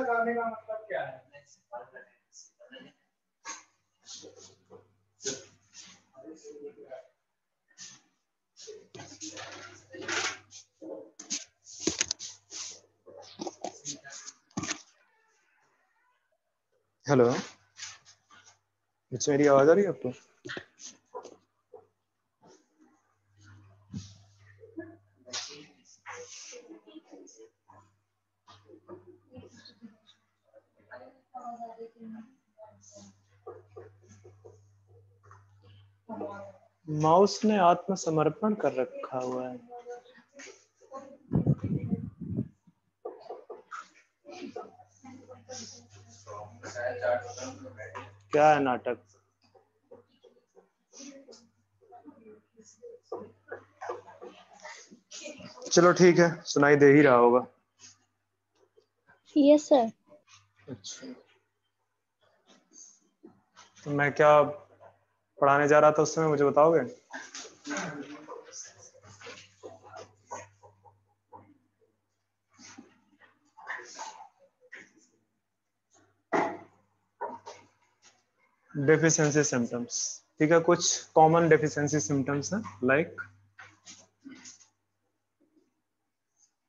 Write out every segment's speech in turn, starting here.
लगाने का मतलब क्या है? हेलो, मेरी आवाज आ रही है आपको? माउस ने आत्मसमर्पण कर रखा हुआ है। क्या है नाटक? चलो ठीक है, सुनाई दे ही रहा होगा। Yes sir. अच्छा, तो मैं क्या पढ़ाने जा रहा था उस समय मुझे बताओगे? डेफिशिएंसी सिम्टम्स, ठीक है। कुछ कॉमन डेफिशिएंसी सिम्टम्स हैं लाइक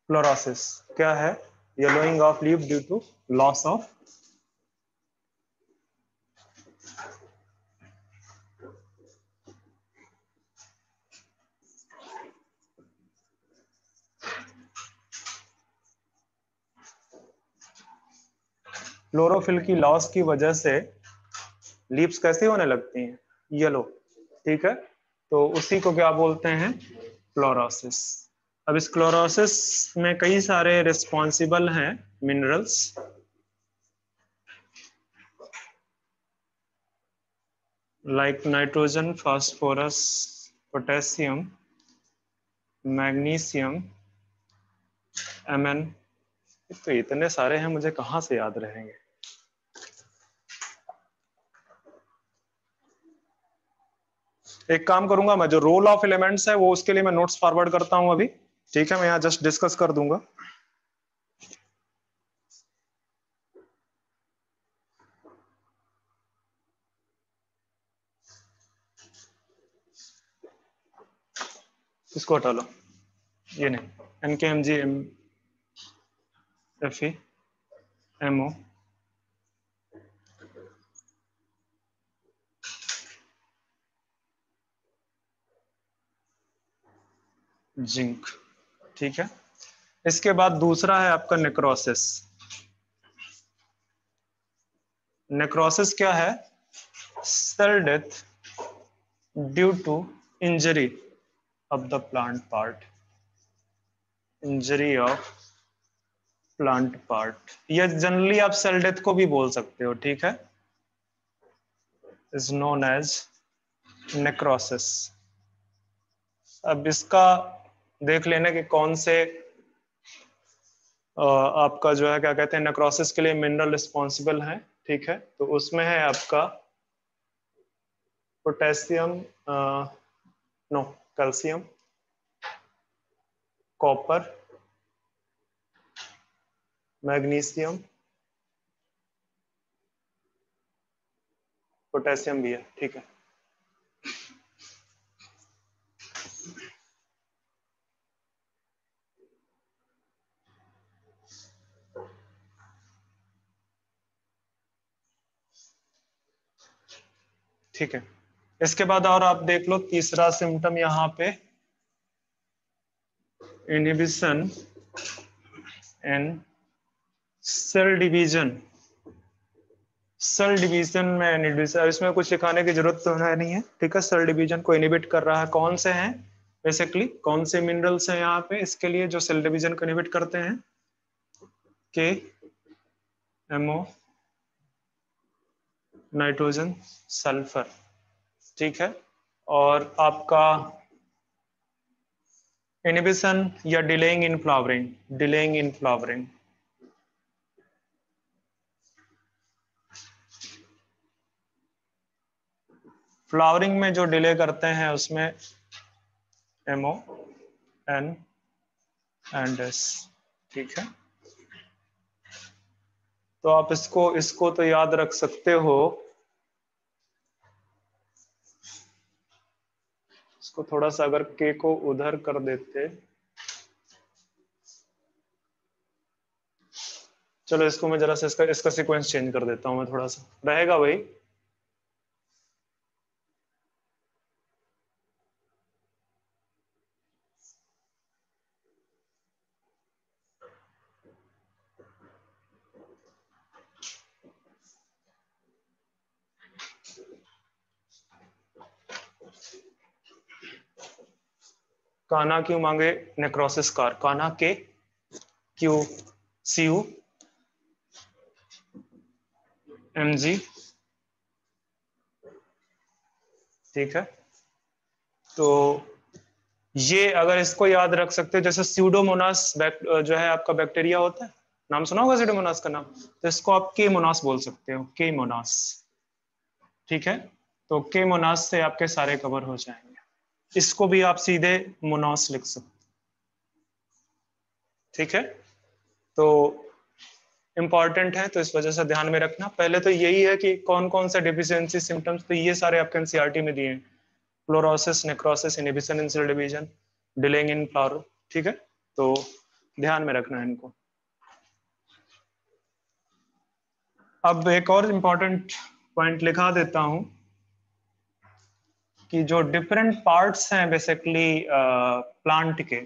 फ्लोरोसिस। क्या है? Yellowing of leaf due to loss of chlorophyll की लॉस की वजह से लीव्स कैसे होने लगती हैं? येलो, ठीक है। तो उसी को क्या बोलते हैं? क्लोरोसिस। अब इस क्लोरोसिस में कई सारे रिस्पॉन्सिबल हैं minerals, like nitrogen, phosphorus, potassium, magnesium, Mn। तो इतने सारे हैं, मुझे कहाँ से याद रहेंगे? एक काम करूंगा, मैं जो रोल ऑफ एलिमेंट्स है वो उसके लिए मैं नोट्स फॉरवर्ड करता हूं अभी, ठीक है। मैं यहाँ जस्ट डिस्कस कर दूंगा। इसको हटा लो, ये नहीं। NKMG, Fe, MO, जिंक, ठीक है। इसके बाद दूसरा है आपका नेक्रोसिस। नेक्रोसिस क्या है? Cell death due to injury of the plant part. Injury of plant part, या जनरली आप सेल डेथ को भी बोल सकते हो, ठीक है। Is known as necrosis. अब इसका देख लेना कि कौन से आपका जो है क्या कहते हैं नेक्रोसिस के लिए मिनरल रिस्पॉन्सिबल है, ठीक है। तो उसमें है आपका potassium, no, calcium, copper, magnesium, potassium भी है, ठीक है। ठीक है, इसके बाद और आप देख लो तीसरा सिम्टम यहाँ पे, इनहिबिशन इन सेल डिवीजन। सेल डिवीजन में इनहिबिशन, इसमें कुछ लिखाने की जरूरत तो है नहीं है, ठीक है। सेल डिवीजन को इनहिबिट कर रहा है, कौन से हैं बेसिकली, कौन से मिनरल्स हैं यहाँ पे इसके लिए जो सेल डिवीजन को इनहिबिट करते हैं? के, MO, नाइट्रोजन, सल्फर, ठीक है। और आपका इनहिबिशन या delaying in flowering, delaying in flowering, flowering में जो डिले करते हैं उसमें MO, N एंड S, ठीक है। तो आप इसको तो याद रख सकते हो। इसको थोड़ा सा अगर के को उधर कर देते, चलो इसको मैं जरा सा इसका सीक्वेंस चेंज कर देता हूं, मैं थोड़ा सा रहेगा वही। कान्हा क्यों मांगे नेक्रोसिस कार, कान्हा के Q C U M G, ठीक है। तो ये अगर इसको याद रख सकते हो, जैसे स्यूडोमोनास जो है आपका बैक्टीरिया होता है, नाम सुना होगा स्यूडोमोनास का नाम, तो इसको आप के मोनास बोल सकते हो, के मोनास, ठीक है। तो के मोनास से आपके सारे कवर हो जाएंगे। इसको भी आप सीधे मोनास लिख सकते, ठीक है। तो इंपॉर्टेंट है, तो इस वजह से ध्यान में रखना। पहले तो यही है कि कौन कौन से डिफिशियंसी सिम्टम्स, तो ये सारे आपके एनसीईआरटी में दिए हैं, फ्लोरोसिस, नेक्रोसिस, इनहिबिशन इन सेल डिवीजन, डिलेइंग इन फ्लावर, ठीक है। तो ध्यान में रखना है इनको। अब एक और इंपॉर्टेंट पॉइंट लिखा देता हूं कि जो डिफरेंट पार्ट्स हैं बेसिकली प्लांट के,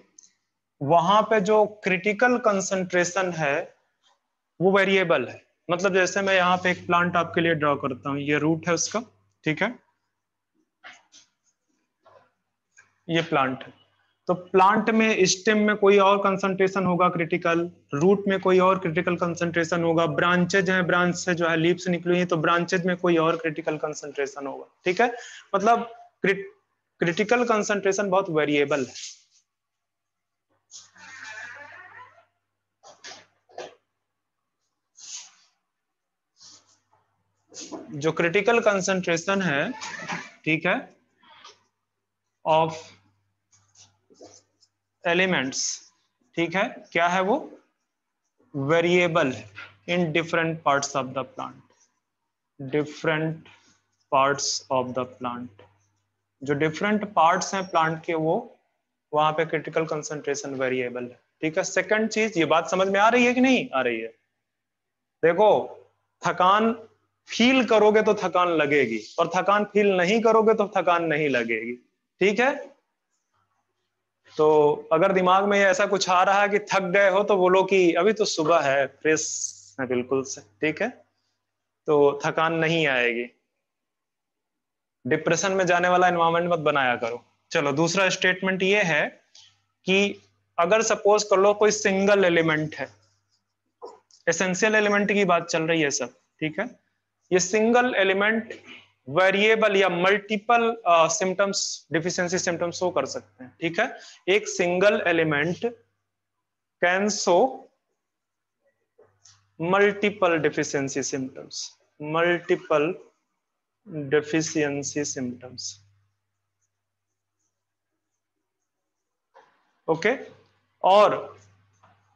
वहां पे जो क्रिटिकल कंसंट्रेशन है वो वेरिएबल है। मतलब जैसे मैं यहाँ पे एक प्लांट आपके लिए ड्रॉ करता हूँ, ये रूट है उसका, ठीक है, ये प्लांट है। तो प्लांट में स्टेम में कोई और कंसंट्रेशन होगा क्रिटिकल, रूट में कोई और क्रिटिकल कंसंट्रेशन होगा, ब्रांचेज हैं, ब्रांच से जो है लीव्स निकली हैं तो ब्रांचेज में कोई और क्रिटिकल कंसंट्रेशन होगा, ठीक है। मतलब क्रिटिकल कंसंट्रेशन बहुत वेरिएबल है। जो क्रिटिकल कंसंट्रेशन है, ठीक है, ऑफ एलिमेंट्स, ठीक है, क्या है वो, वेरिएबल है in different parts of the plant, different parts of the plant. जो डिफरेंट पार्ट्स हैं प्लांट के, वो वहां पे क्रिटिकल कंसंट्रेशन वेरिएबल है, ठीक है। सेकंड चीज, ये बात समझ में आ रही है कि नहीं आ रही है? देखो, थकान फील करोगे तो थकान लगेगी, और थकान फील नहीं करोगे तो थकान नहीं लगेगी, ठीक है। तो अगर दिमाग में ऐसा कुछ आ रहा है कि थक गए हो, तो बोलो कि अभी तो सुबह है, फ्रेश है बिल्कुल से, ठीक है, तो थकान नहीं आएगी। डिप्रेशन में जाने वाला एनवायरनमेंट मत बनाया करो। चलो दूसरा स्टेटमेंट ये है कि अगर सपोज कर लो कोई सिंगल एलिमेंट है, एसेंशियल एलिमेंट की बात चल रही है सब, ठीक है, ये सिंगल एलिमेंट वेरिएबल या multiple symptoms, deficiency symptoms show कर सकते हैं, ठीक है। एक single element can show multiple deficiency symptoms, multiple deficiency symptoms, okay. और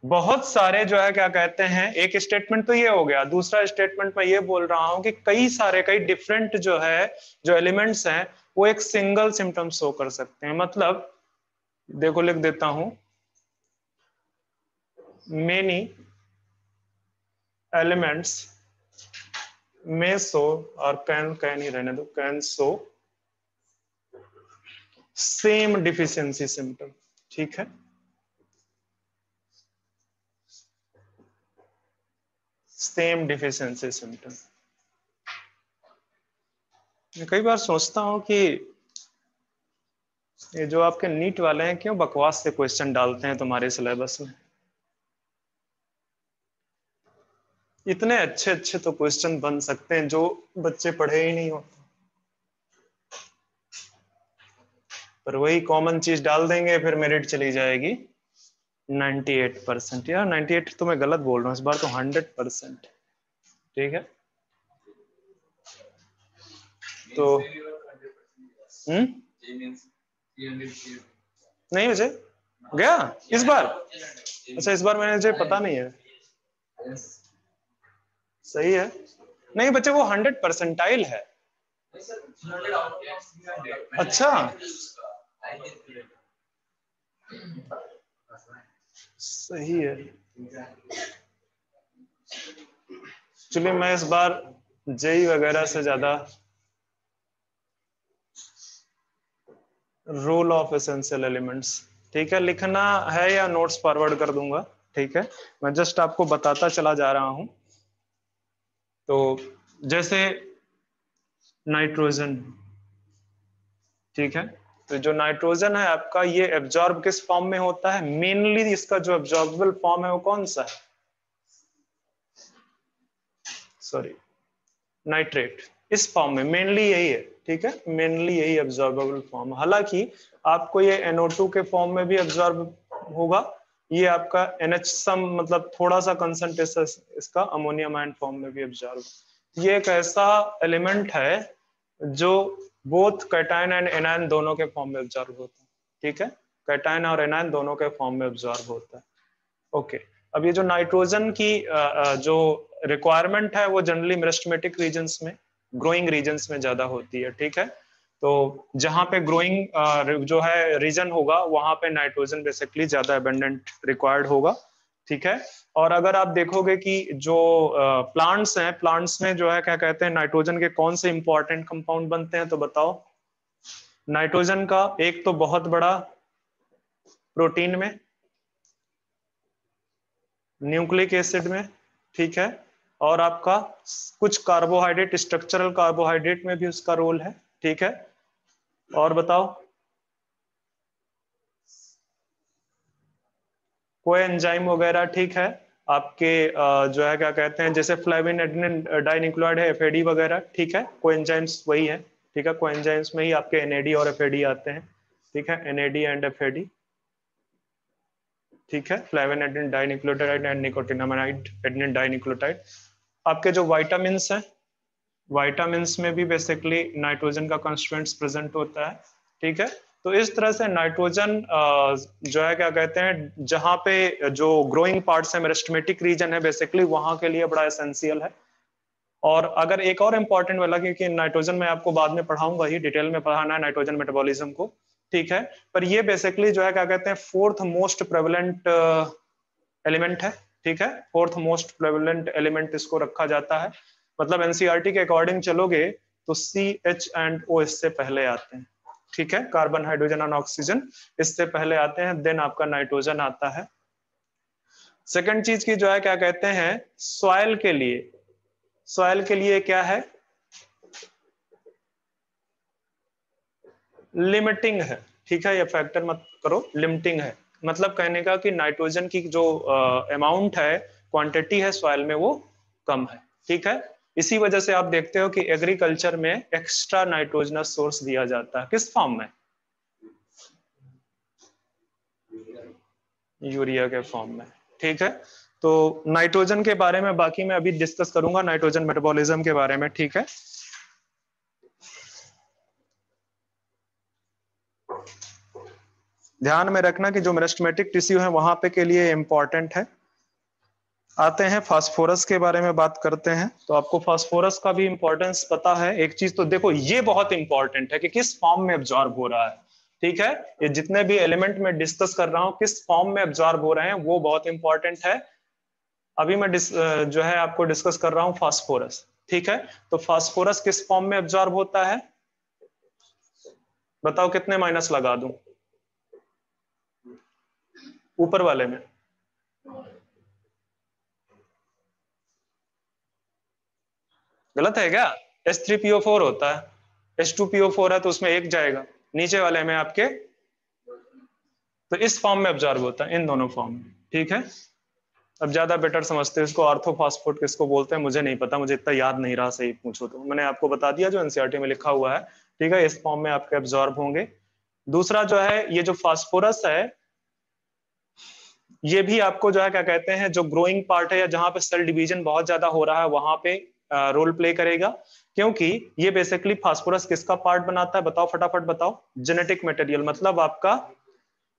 बहुत सारे जो है क्या कहते हैं, एक स्टेटमेंट तो ये हो गया, दूसरा स्टेटमेंट मैं ये बोल रहा हूं कि कई डिफरेंट जो है, जो एलिमेंट्स हैं, वो एक सिंगल सिम्टम शो कर सकते हैं। मतलब देखो लिख देता हूं, मेनी एलिमेंट्स में शो, और कैन ही रहने दो, can show same deficiency symptom, ठीक है। Same deficiency symptom. कई बार सोचता हूं कि ये जो आपके नीट वाले हैं क्यों बकवास से क्वेश्चन डालते हैं तुम्हारे सिलेबस में। इतने अच्छे अच्छे तो क्वेश्चन बन सकते हैं जो बच्चे पढ़े ही नहीं होते, पर वही कॉमन चीज डाल देंगे, फिर मेरिट चली जाएगी 98%। यार 98 तो मैं गलत बोल रहा हूँ, इस बार तो 100%, ठीक है। तो नहीं मुझे गया इस बार, अच्छा इस बार मैंने मुझे पता नहीं है। सही है। नहीं बच्चे वो 100% है। अच्छा सही है। चलिए मैं इस बार जेई वगैरह से ज्यादा रोल ऑफ एसेंशियल एलिमेंट्स, ठीक है, लिखना है या नोट्स फॉरवर्ड कर दूंगा, ठीक है, मैं जस्ट आपको बताता चला जा रहा हूं। तो जैसे नाइट्रोजन, ठीक है, तो जो नाइट्रोजन है आपका ये एब्जॉर्ब किस फॉर्म में होता है, मेनली इसका जो एब्जॉर्बेबल फॉर्म है वो कौन सा है, सॉरी नाइट्रेट, इस फॉर्म में मेनली यही है, ठीक है, मेनली यही एब्जॉर्बेबल फॉर्म। हालांकि आपको ये NO2 के फॉर्म में भी एब्जॉर्ब होगा, ये आपका NH सम मतलब थोड़ा सा कंसंट्रेशन इसका अमोनियम आयन फॉर्म में भी एब्जॉर्ब। ये एक ऐसा एलिमेंट है जो बोथ कैटायन एंड एनायन दोनों के फॉर्म में एब्जॉर्ब होता है, ठीक है, कैटायन और एनायन दोनों के फॉर्म में एब्जॉर्ब होता है। ओके, अब ये जो नाइट्रोजन की जो रिक्वायरमेंट है वो जनरली मेरिस्टेमेटिक रीजन्स में, ग्रोइंग रीजन्स में ज्यादा होती है, ठीक है, तो जहां पे ग्रोइंग जो है रीजन होगा वहां पे नाइट्रोजन बेसिकली ज्यादा एबंडेंट रिक्वायर्ड होगा, ठीक है। और अगर आप देखोगे कि जो प्लांट्स हैं, प्लांट्स में जो है क्या कहते हैं नाइट्रोजन के कौन से इंपॉर्टेंट कंपाउंड बनते हैं, तो बताओ। नाइट्रोजन का एक तो बहुत बड़ा प्रोटीन में, न्यूक्लिक एसिड में, ठीक है, और आपका कुछ कार्बोहाइड्रेट, स्ट्रक्चरल कार्बोहाइड्रेट में भी उसका रोल है, ठीक है, और बताओ कोई एंजाइम वगैरह, ठीक है, आपके जो है क्या कहते हैं जैसे फ्लेविन एडेनिन डाइन्यूक्लियोटाइड है, एफएडी वगैरह, ठीक है, कोई एंजाइम्स वही है, ठीक है, कोई एंजाइम्स में ही आपके एनएडी और एफएडी आते हैं, ठीक है, एनएडी एंड एफएडी, ठीक है, flavin adenine dinucleotide and nicotinamide adenine dinucleotide. आपके जो विटामिन्स हैं, विटामिन्स में भी बेसिकली नाइट्रोजन का कंस्टिट्यूएंट्स प्रेजेंट होता है, ठीक है, तो इस तरह से नाइट्रोजन जो है क्या कहते हैं जहां पे जो ग्रोइंग पार्ट्स है मेरिस्टेमेटिक रीजन है बेसिकली वहां के लिए बड़ा एसेंशियल है। और अगर एक और इंपॉर्टेंट वाला, क्योंकि नाइट्रोजन में आपको बाद में पढ़ाऊंगा ही, डिटेल में पढ़ाना है नाइट्रोजन मेटाबॉलिज्म को, ठीक है, पर ये बेसिकली जो है क्या कहते हैं फोर्थ मोस्ट प्रेवलेंट एलिमेंट है, ठीक है, फोर्थ मोस्ट प्रेवलेंट एलिमेंट इसको रखा जाता है, मतलब एनसीईआरटी के अकॉर्डिंग चलोगे तो CH एंड O इससे पहले आते हैं, ठीक है, कार्बन हाइड्रोजन और ऑक्सीजन इससे पहले आते हैं, देन आपका नाइट्रोजन आता है। सेकंड चीज की जो है क्या कहते हैं सॉइल के लिए, सॉइल के लिए क्या है, लिमिटिंग है, ठीक है, ये फैक्टर मत करो, लिमिटिंग है, मतलब कहने का कि नाइट्रोजन की जो अमाउंट है, क्वांटिटी है सॉइल में वो कम है, ठीक है, इसी वजह से आप देखते हो कि एग्रीकल्चर में एक्स्ट्रा नाइट्रोजनस सोर्स दिया जाता है, किस फॉर्म में, यूरिया के फॉर्म में, ठीक है। तो नाइट्रोजन के बारे में बाकी मैं अभी डिस्कस करूंगा, नाइट्रोजन मेटाबॉलिज्म के बारे में, ठीक है। ध्यान में रखना कि जो मेरिस्टेमेटिक टिश्यू है वहां पे के लिए इंपॉर्टेंट है। आते हैं फास्फोरस के बारे में बात करते हैं, तो आपको फास्फोरस का भी इंपॉर्टेंस पता है। एक चीज तो देखो ये बहुत इंपॉर्टेंट है कि किस फॉर्म में एब्जॉर्ब हो रहा है, ठीक है, ये जितने भी एलिमेंट में डिस्कस कर रहा हूं किस फॉर्म में एब्जॉर्ब हो रहे हैं वो बहुत इंपॉर्टेंट है। अभी मैं जो है आपको डिस्कस कर रहा हूं फास्फोरस, ठीक है, तो फास्फोरस किस फॉर्म में एब्जॉर्ब होता है, बताओ कितने माइनस लगा दूं, ऊपर वाले में, गलत है क्या, H3PO4 होता है, H2PO4 है तो उसमें एक जाएगा, नीचे वाले में आपके, तो इस फॉर्म में एब्जॉर्ब होता है, इन दोनों फॉर्म में, ठीक है। अब ज्यादा बेटर समझते हैं इसको, ऑर्थोफॉस्फेट किसको बोलते हैं मुझे नहीं पता, मुझे इतना याद नहीं रहा, सही पूछो तो मैंने आपको बता दिया जो एनसीईआरटी में लिखा हुआ है, ठीक है, इस फॉर्म में आपके एब्जॉर्ब होंगे। दूसरा जो है ये जो फास्फोरस है ये भी आपको जो है क्या कहते हैं जो ग्रोइंग पार्ट है या जहां पे सेल डिवीजन बहुत ज्यादा हो रहा है वहां पे रोल प्ले करेगा, क्योंकि ये बेसिकली फास्फोरस किसका पार्ट बनाता है, बताओ फटाफट बताओ, जेनेटिक मटेरियल, मतलब आपका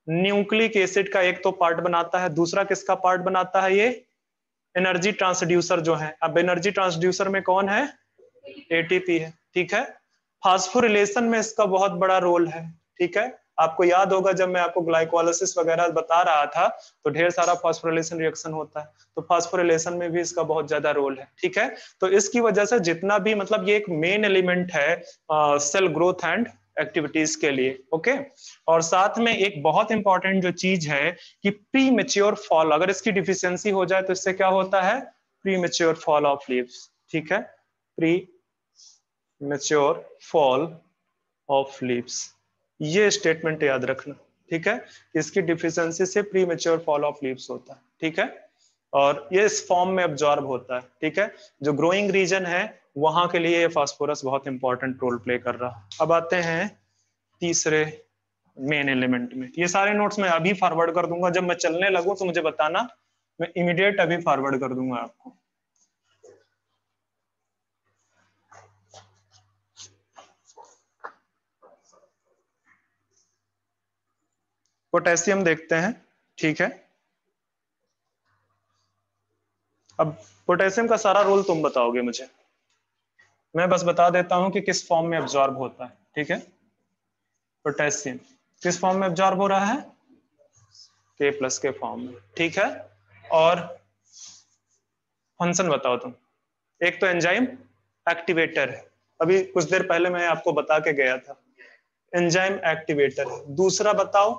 न्यूक्लिक एसिड का एक तो पार्ट बनाता है, दूसरा किसका पार्ट बनाता है ये एनर्जी ट्रांसड्यूसर जो है, अब एनर्जी ट्रांसड्यूसर में कौन है, एटीपी है, ठीक है। फास्फोरिलेशन में इसका बहुत बड़ा रोल है, ठीक है। आपको याद होगा जब मैं आपको ग्लाइकोलाइसिस वगैरह बता रहा था तो ढेर सारा फास्फोरिलेशन रिएक्शन होता है, तो फास्फोरिलेशन में भी इसका बहुत ज्यादा रोल है, ठीक है। तो इसकी वजह से जितना भी मतलब ये एक मेन एलिमेंट है सेल ग्रोथ एंड एक्टिविटीज के लिए, ओके। और साथ में एक बहुत इंपॉर्टेंट जो चीज है कि प्री मेच्योर फॉल, अगर इसकी डिफिशियंसी हो जाए तो इससे क्या होता है, pre mature fall of leaves, ठीक है, pre mature fall of leaves, ये स्टेटमेंट याद रखना, ठीक है। इसकी डिफिशियंसी से pre mature fall of leaves होता है, ठीक है। और ये इस फॉर्म में अब्जॉर्ब होता है, ठीक है। जो ग्रोइंग रीजन है वहां के लिए ये फास्फोरस बहुत इंपॉर्टेंट रोल प्ले कर रहा है। अब आते हैं तीसरे मेन एलिमेंट में। ये सारे नोट्स मैं अभी फॉरवर्ड कर दूंगा, जब मैं चलने लगूं तो मुझे बताना, मैं इमीडिएट अभी फॉरवर्ड कर दूंगा आपको। पोटेशियम देखते हैं, ठीक है। अब पोटेशियम का सारा रोल तुम बताओगे मुझे, मैं बस बता देता हूं कि किस फॉर्म में एब्जॉर्ब होता है, ठीक है। पोटेशियम किस फॉर्म में एब्जॉर्ब हो रहा है, K+ के फॉर्म में, ठीक है। और फंक्शन बताओ तुम। एक तो एंजाइम एक्टिवेटर है, अभी कुछ देर पहले मैं आपको बता के गया था, एंजाइम एक्टिवेटर है। दूसरा बताओ,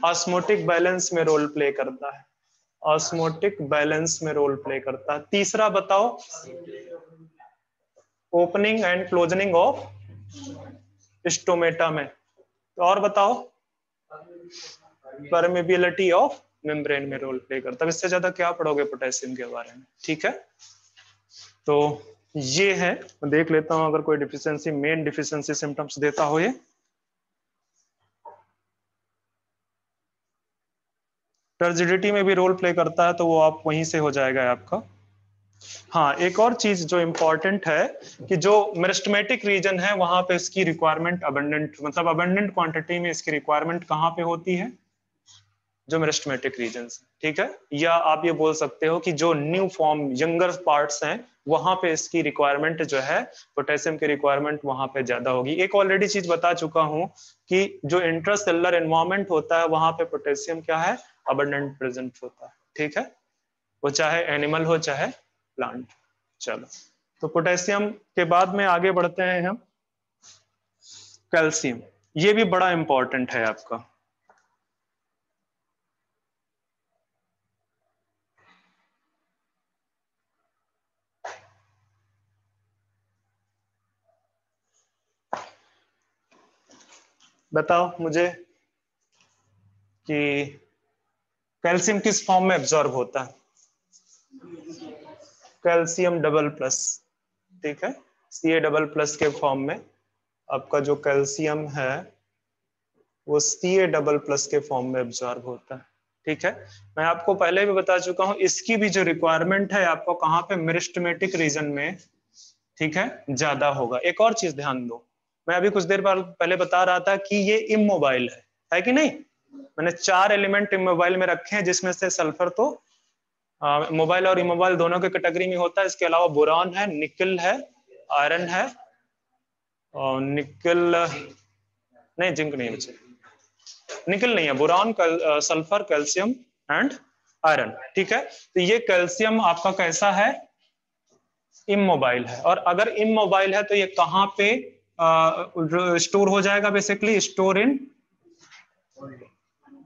ऑस्मोटिक बैलेंस में रोल प्ले करता है, ऑस्मोटिक बैलेंस में रोल प्ले करता है। तीसरा बताओ, ओपनिंग एंड क्लोजनिंग ऑफ स्टोमेटा में। तो और बताओ, परमेबिलिटी ऑफ मेम्ब्रेन में रोल प्ले करता है। इससे ज्यादा क्या पढ़ोगे पोटेशियम के बारे में, ठीक है। तो ये है, मैं देख लेता हूं अगर कोई डिफिशियंसी, मेन डिफिशियंसी सिम्टम्स देता हो ये। टर्जिडिटी में भी रोल प्ले करता है, तो वो आप वहीं से हो जाएगा आपका। हाँ, एक और चीज जो इंपॉर्टेंट है कि जो मेरिस्टेमेटिक रीजन है वहां पे इसकी रिक्वायरमेंट अबंडेंट, मतलब अबंडेंट क्वांटिटी में इसकी रिक्वायरमेंट कहाँ पे होती है, जो मेरिस्टेमेटिक रीजन, ठीक है। या आप ये बोल सकते हो कि जो न्यू फॉर्म यंगर पार्ट्स हैं वहां पे इसकी रिक्वायरमेंट जो है, पोटेशियम की रिक्वायरमेंट वहां पे ज्यादा होगी। एक ऑलरेडी चीज बता चुका हूं कि जो इंट्रासेलुलर एनवायरमेंट होता है वहां पे पोटेशियम क्या है, अबंडेंट प्रेजेंट होता है, ठीक है। वो चाहे एनिमल हो चाहे प्लांट। चलो, तो पोटेशियम के बाद में आगे बढ़ते हैं हम, कैल्शियम। ये भी बड़ा इंपॉर्टेंट है आपका। बताओ मुझे कि कैल्शियम किस फॉर्म में एब्जॉर्ब होता है, कैल्शियम डबल+, ठीक है, Ca++ के फॉर्म में आपका जो कैल्शियम है वो Ca++ के फॉर्म में एब्जॉर्ब होता है, ठीक है। मैं आपको पहले भी बता चुका हूं, इसकी भी जो रिक्वायरमेंट है आपको कहाँ पे, मेरिस्टेमेटिक रीजन में, ठीक है, ज्यादा होगा। एक और चीज ध्यान दो, मैं अभी कुछ देर बाद पहले बता रहा था कि ये इमोबाइल है कि नहीं। मैंने 4 एलिमेंट इमोबाइल में रखे हैं, जिसमें से सल्फर तो मोबाइल और इमोबाइल दोनों के कैटेगरी में होता है। इसके अलावा बोरान है, निकल है, आयरन है, और निकल नहीं, जिंक नहीं बचे, निकल नहीं है, boron, sulphur, calcium and iron, ठीक है। तो ये कैल्शियम आपका कैसा है, इमोबाइल है। और अगर इमोबाइल है तो ये कहाँ पे स्टोर हो जाएगा, basically store in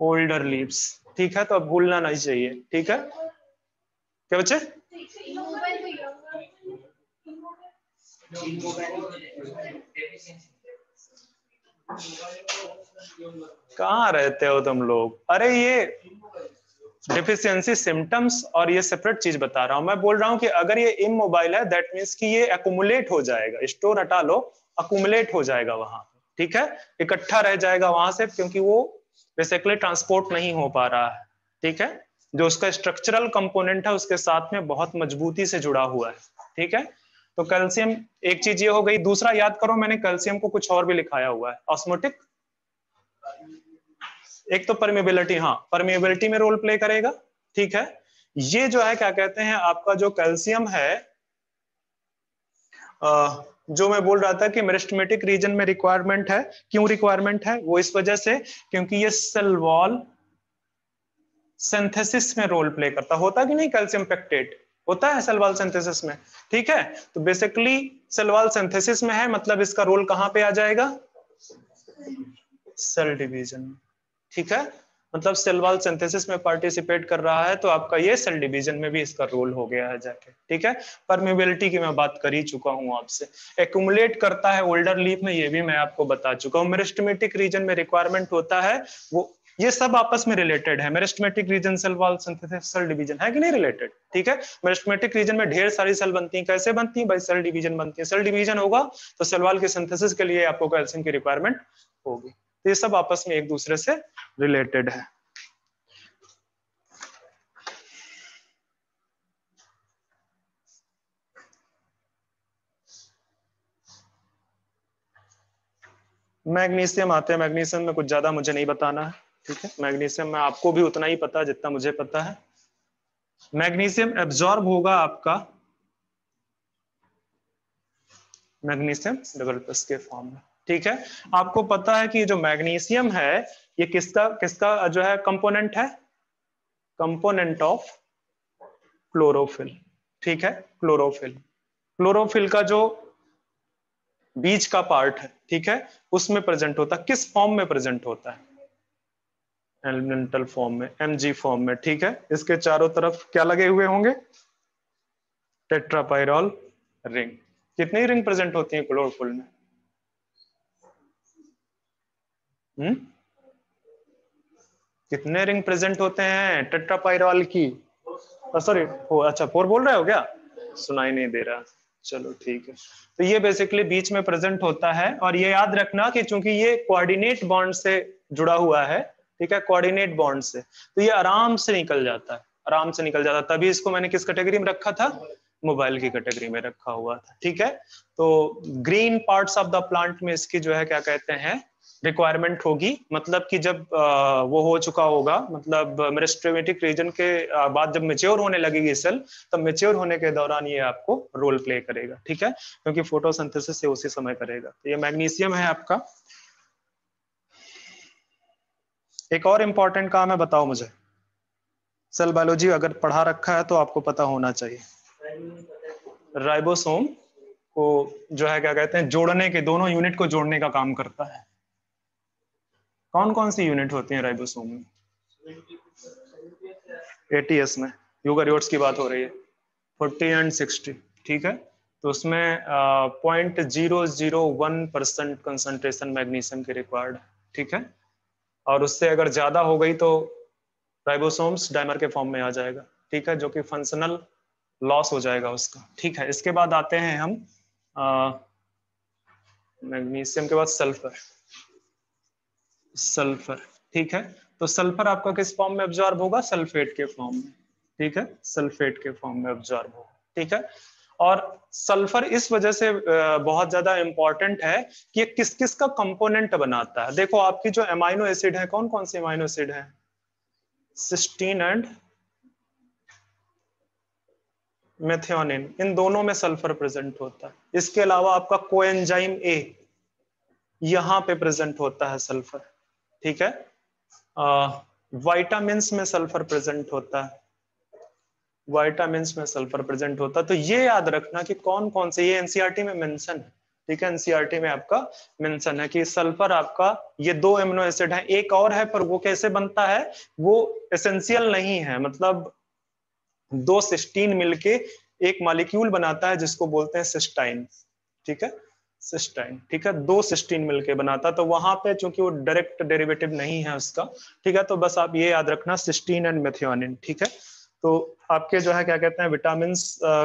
older leaves, ठीक है। तो अब भूलना नहीं चाहिए, ठीक है। क्या बच्चे, कहाँ रहते हो तुम लोग, अरे ये डिफिशियंसी सिम्टम्स और ये सेपरेट चीज बता रहा हूं। मैं बोल रहा हूं कि अगर ये इमोबाइल है दैट मींस कि ये एक्युमुलेट हो जाएगा, स्टोर हटा लो, एक्युमुलेट हो जाएगा वहां, ठीक है, इकट्ठा रह जाएगा वहां से, क्योंकि वो बेसिकली ट्रांसपोर्ट नहीं हो पा रहा है, ठीक है। जो उसका स्ट्रक्चरल कंपोनेंट है उसके साथ में बहुत मजबूती से जुड़ा हुआ है, ठीक है। तो कैल्शियम, एक चीज ये हो गई। दूसरा याद करो, मैंने कैल्शियम को कुछ और भी लिखाया हुआ है, ऑस्मोटिक, एक तो परमेबिलिटी, हाँ परमेबिलिटी में रोल प्ले करेगा, ठीक है। ये जो है क्या कहते हैं, आपका जो कैल्शियम है, जो मैं बोल रहा था कि मेरिस्टेमेटिक रीजन में रिक्वायरमेंट है, क्यों रिक्वायरमेंट है, वो इस वजह से क्योंकि ये सेल वॉल सिंथेसिस में रोल प्ले करता होता कि नहीं, कैल्शियम पेक्टेट होता है सेल वॉल सिंथेसिस में, ठीक है। तो बेसिकली सेल वॉल सिंथेसिस में है, मतलब इसका रोल कहां पे आ जाएगा, सेल डिवीजन में, ठीक है। मतलब सेल वॉल सिंथेसिस में पार्टिसिपेट कर रहा है, तो आपका ये सेल डिवीजन में भी इसका रोल हो गया है जाके, ठीक है। परमेबिलिटी की मैं बात कर ही चुका हूं आपसे। एक्यूमुलेट करता है ओल्डर लीफ में, ये भी मैं आपको बता चुका हूं। मेरिस्टेमेटिक रीजन में रिक्वायरमेंट होता है, वो ये सब आपस में रिलेटेड है। Meristematic region cell wall synthesis cell division है कि नहीं रिलेटेड, ठीक है। मेरिस्टेमेटिक रीजन में ढेर सारी सेल बनती हैं, कैसे बनती हैं भाई, सेल डिवीजन बनती है। सेल डिवीजन होगा तो सेल वॉल के सिंथेसिस के लिए आपको कैल्शियम की रिक्वायरमेंट होगी। तो ये सब आपस में एक दूसरे से रिलेटेड है। मैग्नीशियम आते हैं, मैग्नीशियम में कुछ ज्यादा मुझे नहीं बताना है, ठीक है। मैग्नीशियम में आपको भी उतना ही पता है जितना मुझे पता है। मैग्नीशियम एब्जॉर्ब होगा आपका मैग्नीशियम डबल प्लस के फॉर्म में, ठीक है। आपको पता है कि जो मैग्नीशियम है ये किसका किसका जो है कंपोनेंट है, कंपोनेंट ऑफ क्लोरोफिल, ठीक है। क्लोरोफिल, क्लोरोफिल का जो बीच का पार्ट है, ठीक है, उसमें प्रेजेंट होता है। किस फॉर्म में प्रेजेंट होता है, एलिमेंटल फॉर्म में, एमजी फॉर्म में, ठीक है। इसके चारों तरफ क्या लगे हुए होंगे, टेट्रापाइरॉल रिंग। कितनी रिंग प्रेजेंट होती है क्लोरोफिल में, कितने रिंग प्रेजेंट होते हैं टेट्रापाइरॉल की, सॉरी अच्छा 4 बोल रहे हो क्या, सुनाई नहीं दे रहा, चलो ठीक है। तो ये बेसिकली बीच में प्रेजेंट होता है, और ये याद रखना कि चूंकि ये कोऑर्डिनेट बॉन्ड से जुड़ा हुआ है, ठीक है, कोऑर्डिनेट बॉन्ड से, तो ये आराम से निकल जाता है, आराम से निकल जाता है। तभी इसको मैंने किस कैटेगरी में रखा था, मोबाइल की कैटेगरी में रखा हुआ था, ठीक है। तो green parts of the plant में इसकी जो है क्या कहते हैं रिक्वायरमेंट होगी, मतलब कि जब वो हो चुका होगा, मतलब मेरिस्टेमेटिक रीजन के बाद जब मेच्योर होने लगेगी सेल, तब मेच्योर होने के दौरान ये आपको रोल प्ले करेगा, ठीक है, क्योंकि फोटोसिंथेसिस से उसी समय करेगा। तो ये मैग्नीशियम है आपका। एक और इंपॉर्टेंट काम है, बताओ मुझे, सेल बायोलॉजी अगर पढ़ा रखा है तो आपको पता होना चाहिए। राइबोसोम को जो है क्या कहते हैं जोड़ने के, दोनों यूनिट को जोड़ने का काम करता है। कौन कौन सी यूनिट होती है राइबोसोम में, एटीएस में यूकैरियोट्स की बात हो रही है, 40 एंड 60, ठीक है। तो उसमें 0.001% कंसंट्रेशन मैग्नीशियम की रिक्वायर्ड है, ठीक है। और उससे अगर ज्यादा हो गई तो राइबोसोम्स डाइमर के फॉर्म में आ जाएगा, ठीक है, जो कि फंक्शनल लॉस हो जाएगा उसका, ठीक है। इसके बाद आते हैं हम मैग्नीशियम के बाद सल्फर, सल्फर, ठीक है। तो सल्फर आपका किस फॉर्म में एब्जॉर्ब होगा, सल्फेट के फॉर्म में, ठीक है, सल्फेट के फॉर्म में एब्जॉर्ब होगा, ठीक है। और सल्फर इस वजह से बहुत ज्यादा इंपॉर्टेंट है कि ये किस किस का कंपोनेंट बनाता है। देखो आपकी जो एमाइनो एसिड है, कौन कौन से एमाइनो एसिड है, सिस्टीन एंड मेथियोनिन, इन दोनों में सल्फर प्रेजेंट होता है। इसके अलावा आपका कोएंजाइम ए, यहां पे प्रेजेंट होता है सल्फर, ठीक है। विटामिन्स में सल्फर प्रेजेंट होता है, विटामिन्स में सल्फर प्रेजेंट होता है। तो ये याद रखना कि कौन कौन से, ये एनसीईआरटी में मेंशन है, ठीक है, एनसीईआरटी में आपका मेंशन है कि सल्फर आपका ये 2 एमिनो एसिड है, एक और है पर वो कैसे बनता है, वो एसेंशियल नहीं है, मतलब 2 सिस्टीन मिलके एक मॉलिक्यूल बनाता है जिसको बोलते हैं सिस्टाइन, ठीक है, सिस्टाइन, ठीक है, 2 सिस्टीन मिलके बनाता, तो वहां पे चूंकि वो डायरेक्ट डेरिवेटिव नहीं है उसका, ठीक है, तो बस आप ये याद रखना सिस्टीन एंड मेथियोनिन, ठीक है। तो आपके जो है क्या कहते हैं विटामिन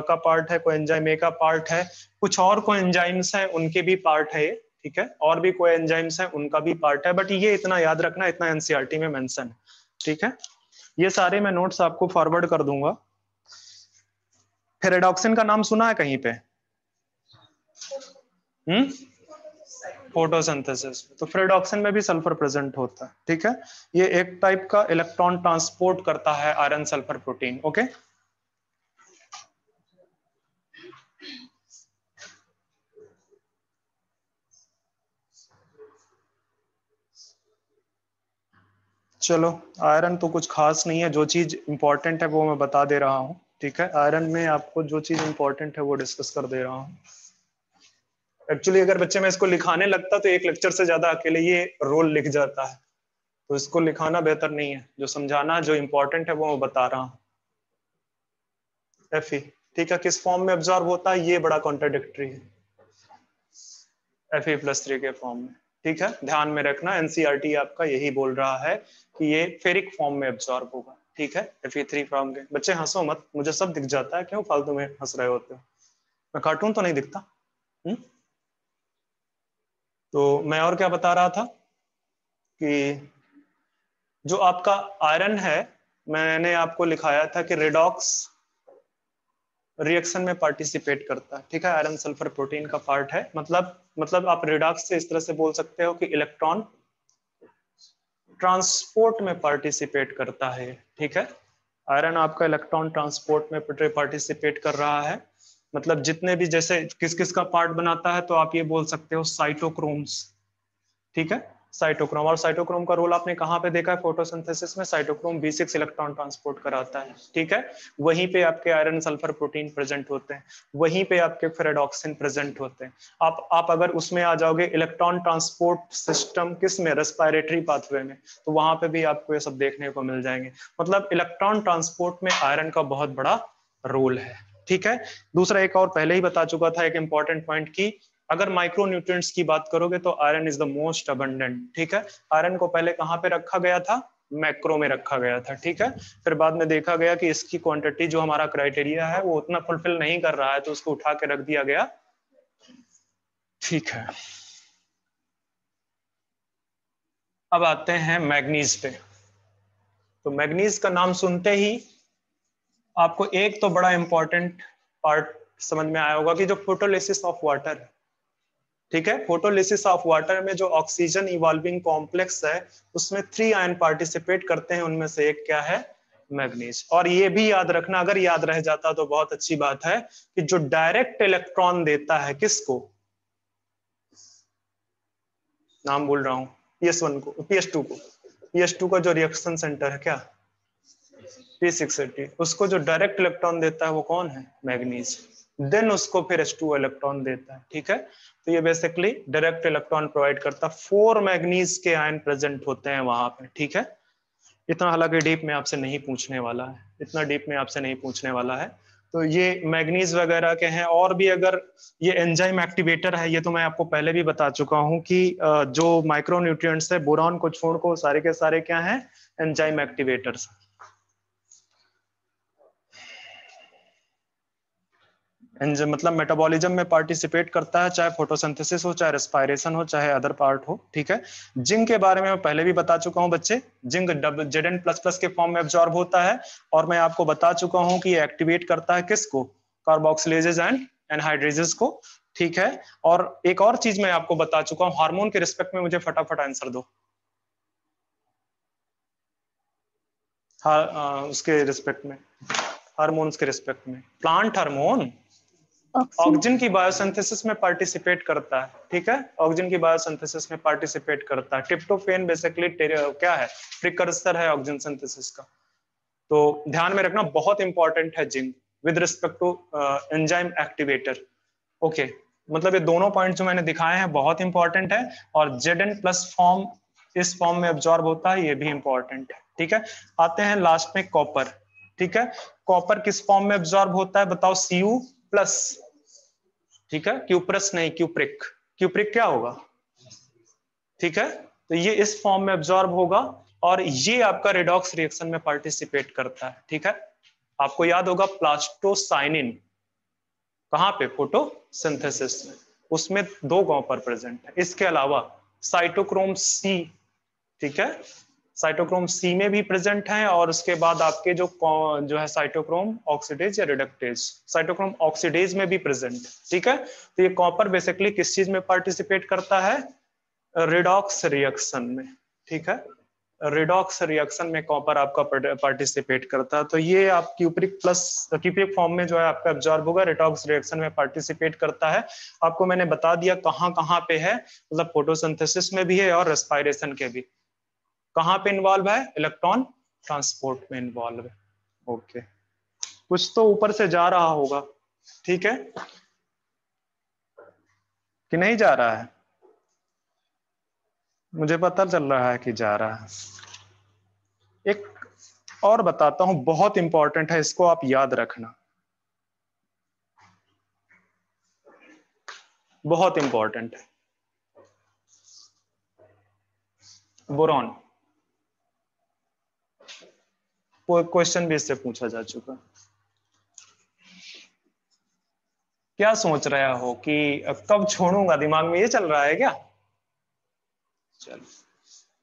का पार्ट है, कोएंजाइम ए का पार्ट है, कुछ और कोएंजाइम्स हैं उनके भी पार्ट है ये, ठीक है, और भी कोएंजाइम्स हैं उनका भी पार्ट है, बट ये इतना याद रखना, इतना एनसीईआरटी में मेंशन है, ठीक है। ये सारे मैं नोट्स आपको फॉरवर्ड कर दूंगा। फेरेडॉक्सिन का नाम सुना है कहीं पे, फोटोसिंथेसिस। तो रेडॉक्सिन में भी सल्फर प्रेजेंट होता है, ठीक है। ये एक टाइप का इलेक्ट्रॉन ट्रांसपोर्ट करता है आयरन सल्फर प्रोटीन, ओके। चलो, आयरन तो कुछ खास नहीं है, जो चीज इंपॉर्टेंट है वो मैं बता दे रहा हूँ, ठीक है। आयरन में आपको जो चीज इंपॉर्टेंट है वो डिस्कस कर दे रहा हूँ। एक्चुअली अगर बच्चे में इसको लिखाने लगता तो एक लेक्चर से ज्यादा अकेले ये रोल लिख जाता है, तो इसको लिखाना बेहतर नहीं है, जो समझाना जो इंपॉर्टेंट है वो मैं बता रहा हूँ। Fe, ठीक है, किस फॉर्म में एब्जॉर्ब होता है ये बड़ा कॉन्ट्राडिक्टरी है, Fe+3 के फॉर्म में, ठीक है। ध्यान में रखना, एनसीईआरटी आपका यही बोल रहा है कि ये फेरिक फॉर्म में एब्जॉर्ब होगा, ठीक है। Fe3 फॉर्म के बच्चे हंसो मत, मुझे सब दिख जाता है, क्यों फालतू में हंस रहे होते हो, मैं कार्टून तो नहीं दिखता। तो मैं और क्या बता रहा था कि जो आपका आयरन है, मैंने आपको लिखाया था कि रेडॉक्स रिएक्शन में पार्टिसिपेट करता है, ठीक है। आयरन सल्फर प्रोटीन का पार्ट है, मतलब आप रेडॉक्स से इस तरह से बोल सकते हो कि इलेक्ट्रॉन ट्रांसपोर्ट में पार्टिसिपेट करता है, ठीक है। आयरन आपका इलेक्ट्रॉन ट्रांसपोर्ट में पार्टिसिपेट कर रहा है, मतलब जितने भी, जैसे किस किस का पार्ट बनाता है, तो आप ये बोल सकते हो साइटोक्रोम्स, ठीक है। साइटोक्रोम, और साइटोक्रोम का रोल आपने कहाँ पे देखा है फोटोसिंथेसिस में, साइटोक्रोम B6 इलेक्ट्रॉन ट्रांसपोर्ट कराता है, ठीक है। वहीं पे आपके आयरन सल्फर प्रोटीन प्रेजेंट होते हैं, वहीं पे आपके फेरेडॉक्सिन प्रेजेंट होते हैं। आप अगर उसमें आ जाओगे इलेक्ट्रॉन ट्रांसपोर्ट सिस्टम किस में, रेस्पिरेटरी पाथवे में, तो वहां पे भी आपको ये सब देखने को मिल जाएंगे। मतलब इलेक्ट्रॉन ट्रांसपोर्ट में आयरन का बहुत बड़ा रोल है, ठीक है। दूसरा एक और पहले ही बता चुका था, एक इंपॉर्टेंट पॉइंट की, अगर माइक्रो न्यूट्रिएंट्स की बात करोगे तो iron is the most abundant, ठीक है। आयरन को पहले कहां पे रखा गया था, मैक्रो में रखा गया था, ठीक है। फिर बाद में देखा गया कि इसकी क्वांटिटी जो हमारा क्राइटेरिया है वो उतना फुलफिल नहीं कर रहा है, तो उसको उठा के रख दिया गया, ठीक है। अब आते हैं मैग्नीज पे। तो मैग्नीज का नाम सुनते ही आपको एक तो बड़ा इंपॉर्टेंट पार्ट समझ में आया होगा कि जो फोटोलिसिस ऑफ वाटर है, ठीक है। फोटोलिसिस ऑफ वाटर में जो ऑक्सीजन इवॉल्विंग कॉम्प्लेक्स है, उसमें 3 आयन पार्टिसिपेट करते हैं, उनमें से एक क्या है, मैग्नीज। और ये भी याद रखना, अगर याद रह जाता तो बहुत अच्छी बात है, कि जो डायरेक्ट इलेक्ट्रॉन देता है किसको, नाम बोल रहा हूं, PS1 को, PS2 को, PS2 का जो रिएक्शन सेंटर है क्या, P680, उसको जो डायरेक्ट इलेक्ट्रॉन देता है वो कौन है, मैग्नीज। देन उसको फिर H2 इलेक्ट्रॉन देता है, ठीक है। तो ये बेसिकली डायरेक्ट इलेक्ट्रॉन प्रोवाइड करता है, 4 मैग्नीज के आयन प्रेजेंट होते हैं वहां पे, ठीक है। इतना हालांकि डीप में आपसे नहीं पूछने वाला है, इतना डीप में आपसे नहीं पूछने वाला है। तो ये मैग्नीज वगैरह के हैं, और भी अगर ये एंजाइम एक्टिवेटर है, ये तो मैं आपको पहले भी बता चुका हूं कि जो माइक्रो न्यूट्रिएंट्स है, बोरॉन को छोड़ को सारे के सारे क्या हैं, एंजाइम एक्टिवेटर्स। एंजाइम मतलब मेटाबॉलिज्म में पार्टिसिपेट करता है, चाहे फोटोसिंथेसिस हो, चाहे रेस्पिरेशन हो, चाहे अदर पार्ट हो, ठीक है। जिंक के बारे में मैं पहले भी बता चुका हूं बच्चे, जिंक Zn++ के फॉर्म में एब्जॉर्ब होता है, और मैं आपको बता चुका हूं कि ये एक्टिवेट करता है किसको, कार्बोक्सिलेजेस एंड एनहाइड्रेजेस को, ठीक है। और एक और चीज मैं आपको बता चुका हूं, हार्मोन के रिस्पेक्ट में मुझे फटाफट आंसर दो। उसके रिस्पेक्ट में, हार्मोन्स के रिस्पेक्ट में, प्लांट हार्मोन ऑक्सीन। ऑक्सीजन की बायोसिंथेसिस में पार्टिसिपेट करता है, ठीक है। ऑक्सीजन की बायोसिंथेसिस में पार्टिसिपेट करता है। ट्रिप्टोफैन बेसिकली क्या है, प्रिकर्सर है ऑक्सीजन सिंथेसिस का। तो ध्यान में रखना, बहुत इंपॉर्टेंट है zinc with respect to enzyme activator, okay. मतलब ये दोनों पॉइंट जो मैंने दिखाए हैं बहुत इंपॉर्टेंट है, और Zn+ फॉर्म इस फॉर्म में एब्जॉर्ब होता है, ये भी इंपॉर्टेंट है, ठीक है। आते हैं लास्ट में कॉपर, ठीक है। कॉपर किस फॉर्म में एब्जॉर्ब होता है बताओ, Cu+, ठीक है। क्यूप्रस नहीं, क्यूप्रिक, क्यूप्रिक क्या होगा, ठीक है। तो ये इस फॉर्म में एब्जॉर्ब होगा, और ये आपका रेडॉक्स रिएक्शन में पार्टिसिपेट करता है, ठीक है। आपको याद होगा प्लास्टोसाइनिन कहां पे, फोटोसिंथेसिस में, उसमें 2 कॉपर प्रेजेंट है। इसके अलावा साइटोक्रोम C, ठीक है, साइटोक्रोम सी में भी प्रेजेंट हैं, और उसके बाद आपके जो है साइटोक्रोम ऑक्सीडेज या रिडक्टेज, साइटोक्रोम ऑक्सीडेज में भी प्रेजेंट। ठीक है, तो ये कॉपर बेसिकली किस चीज में पार्टिसिपेट करता है? रिडॉक्स रिएक्शन में। ठीक है, रिडॉक्स रिएक्शन में कॉपर आपका पार्टिसिपेट करता है। तो ये आप क्यूप्रिक प्लस क्यूप्रिक फॉर्म में जो है आपका एब्जॉर्ब होगा, रिडॉक्स रिएक्शन में पार्टिसिपेट करता है। आपको मैंने बता दिया कहाँ कहाँ पे है, मतलब फोटोसिंथेसिस में भी है और रेस्पिरेशन के भी। कहाँ पे इन्वॉल्व है? इलेक्ट्रॉन ट्रांसपोर्ट में इन्वॉल्व है। ओके, कुछ तो ऊपर से जा रहा होगा, ठीक है कि नहीं जा रहा है? मुझे पता चल रहा है कि जा रहा है। एक और बताता हूं, बहुत इंपॉर्टेंट है, इसको आप याद रखना, बहुत इंपॉर्टेंट है। बोरॉन, कोई क्वेश्चन भी इससे पूछा जा चुका। क्या सोच रहे हो कि कब छोड़ूंगा, दिमाग में ये चल रहा है क्या? चलो,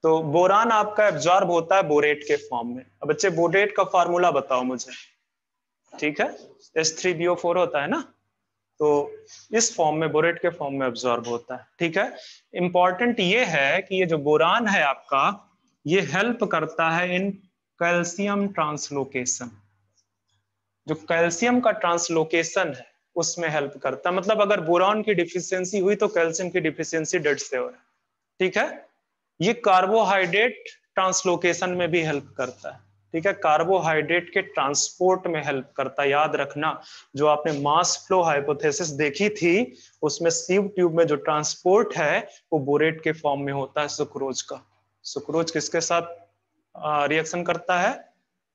तो बोरान आपका एब्जॉर्ब होता है बोरेट के फॉर्म में। अब बच्चे बोरेट का फार्मूला बताओ मुझे। ठीक है, H3BO4 होता है ना, तो इस फॉर्म में, बोरेट के फॉर्म में एब्जॉर्ब होता है। ठीक है, इंपॉर्टेंट ये है कि ये जो बोरान है आपका, ये हेल्प करता है इन कैल्शियम ट्रांसलोकेशन। जो कैल्शियम का ट्रांसलोकेशन है उसमें हेल्प करता है। मतलब अगर बोरान की डिफिशियंसी हुई तो कैल्शियम की डिफिशियंसी डेड से हो रहा है। ठीक है, ये कार्बोहाइड्रेट ट्रांसलोकेशन में भी हेल्प करता है। ठीक है, कार्बोहाइड्रेट के ट्रांसपोर्ट में हेल्प करता है। याद रखना, जो आपने मास फ्लो हाइपोथेसिस देखी थी, उसमें सीव ट्यूब में जो ट्रांसपोर्ट है वो बोरेट के फॉर्म में होता है सुक्रोज का। सुक्रोज किसके साथ रिएक्शन करता है?